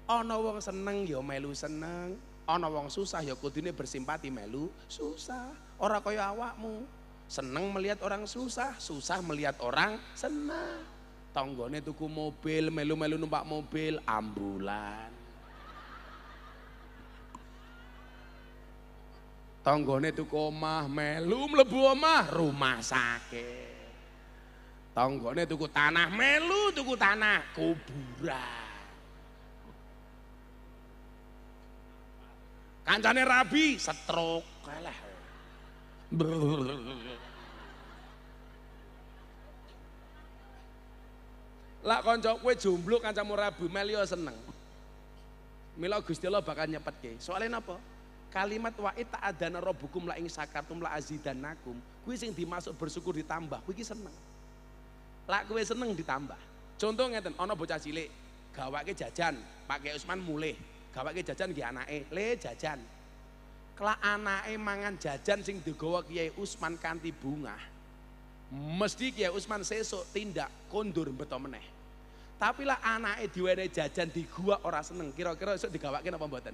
Ana wong seneng ya melu seneng, ana wong susah ya kudune bersimpati melu susah. Ora kaya awakmu. Seneng melihat orang susah, susah melihat orang senang. Tanggane tuku mobil, melu-melu numpak mobil, ambulan. Tanggane tuku omah melu mlebu omah rumah sakit. Tanggane tuku tanah melu tuku tanah kuburan. Kancane rabi stroke kalah. Lah kanca kowe jomblo kancamu rabi mel yo seneng. Mila Gusti Allah bakal nyepetke. Soalnya napa? Kalimat wa ta'adzana rabbukum la ing syakartum la azidannakum. Kuwi sing dimasuk bersyukur ditambah, kuwi iki seneng. Lah kowe seneng ditambah. Contoh ngeten, ana bocah cilik gawake jajan, Pak Kiai Usman mulih. Gawake jajan nggih anake, le jajan. Kelak anake mangan jajan sing digawa Kiai Usman kanthi bungah. Mesti Kiai Usman sesuk tindak kondur beto meneh. Tapi lah anake diwenehi jajan di gua ora seneng. Kira-kira esuk digawake napa mboten?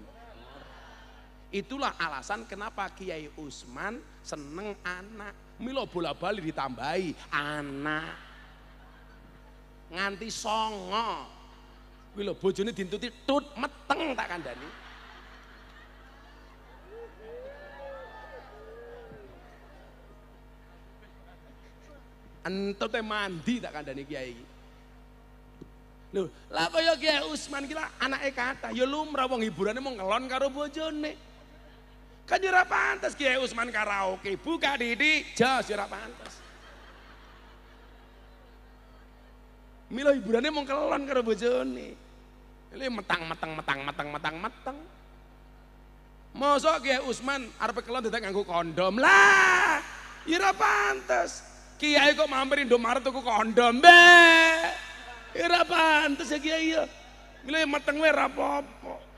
Itulah alasan kenapa Kiai Usman seneng anak. Mila bola-bali ditambahi anak. Nganti 9. Kuwi lho bojone dintuti tut meteng tak kandhani. Entute mandi tak kandhani kiai iki. Lho, lah kaya Kiai Usman ki anake kathah ya lumrah wong hiburane mung ngelon karo bojone. Kan ora pantes Kiai Usman karaoke, buka didik, jas ora pantes. Mila hiburane mung kelon karo bojone. Ini metang. Mosok Kiai Usman arep kelon dadak nganggo kondom. Lah, ya ora pantes. Kiai kok mampir Indomaret tuku kondom, Mbak. Ya ora pantes ya Kiai ya. Mila meteng wae ora apa-apa.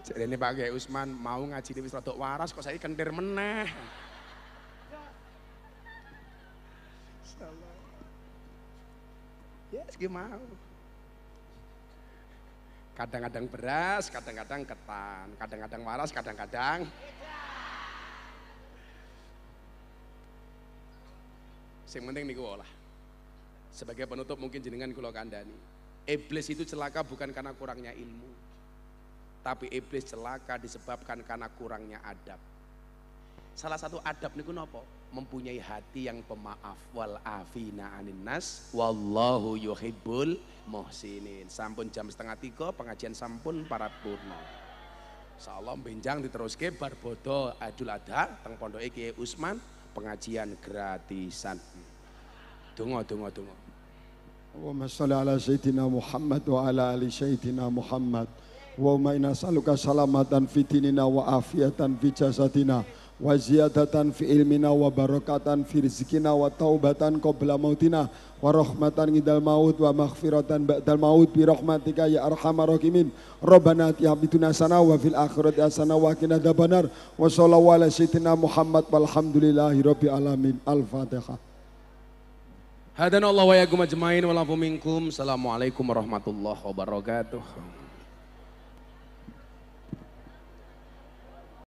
Jarene Pak Kiai Usman mau ngaji wis rada waras kok saiki kentir meneh. Ya, yes, mau. Kadang-kadang beras, kadang-kadang ketan, kadang-kadang waras, kadang-kadang. Yang penting niku olah. Sebagai penutup mungkin jenengan kula kandhani. Iblis itu celaka bukan karena kurangnya ilmu. Tapi iblis celaka disebabkan karena kurangnya adab. Salah satu adab niku napa? Mempunyai hati yang pemaaf. Wal afina anin nas wallahu yuhibbul muhsinin. Sampun jam 2:30 pengajian sampun paripurna. Insyaallah benjang diteruske bar bodo Idul Adha teng pondoke Kiai Usman pengajian gratisan. Donga. Allahumma sholli ala sayyidina Muhammad wa ala ali sayyidina Muhammad. Wa inna nas'aluka salamatan fi dinina wa afiatan fi jasadina wa ziyadatan fi ilmina wa barakatan fi rizkina wa taubatan qabla mautina wa rahmatan indal maut wa maghfiratan ba'dal maut bi rahmatika ya arhamar rahimin. Rabbana atina fid dunya hasanah wa fil akhirati hasanah wa qina adzabannar. Wa shallallahu ala sayyidina Muhammad walhamdulillahi rabbil alamin. Al-Fatihah. Hadanallahu wa iyyakum ajmain wa lafu minkum. Assalamualaikum warahmatullahi wabarakatuh.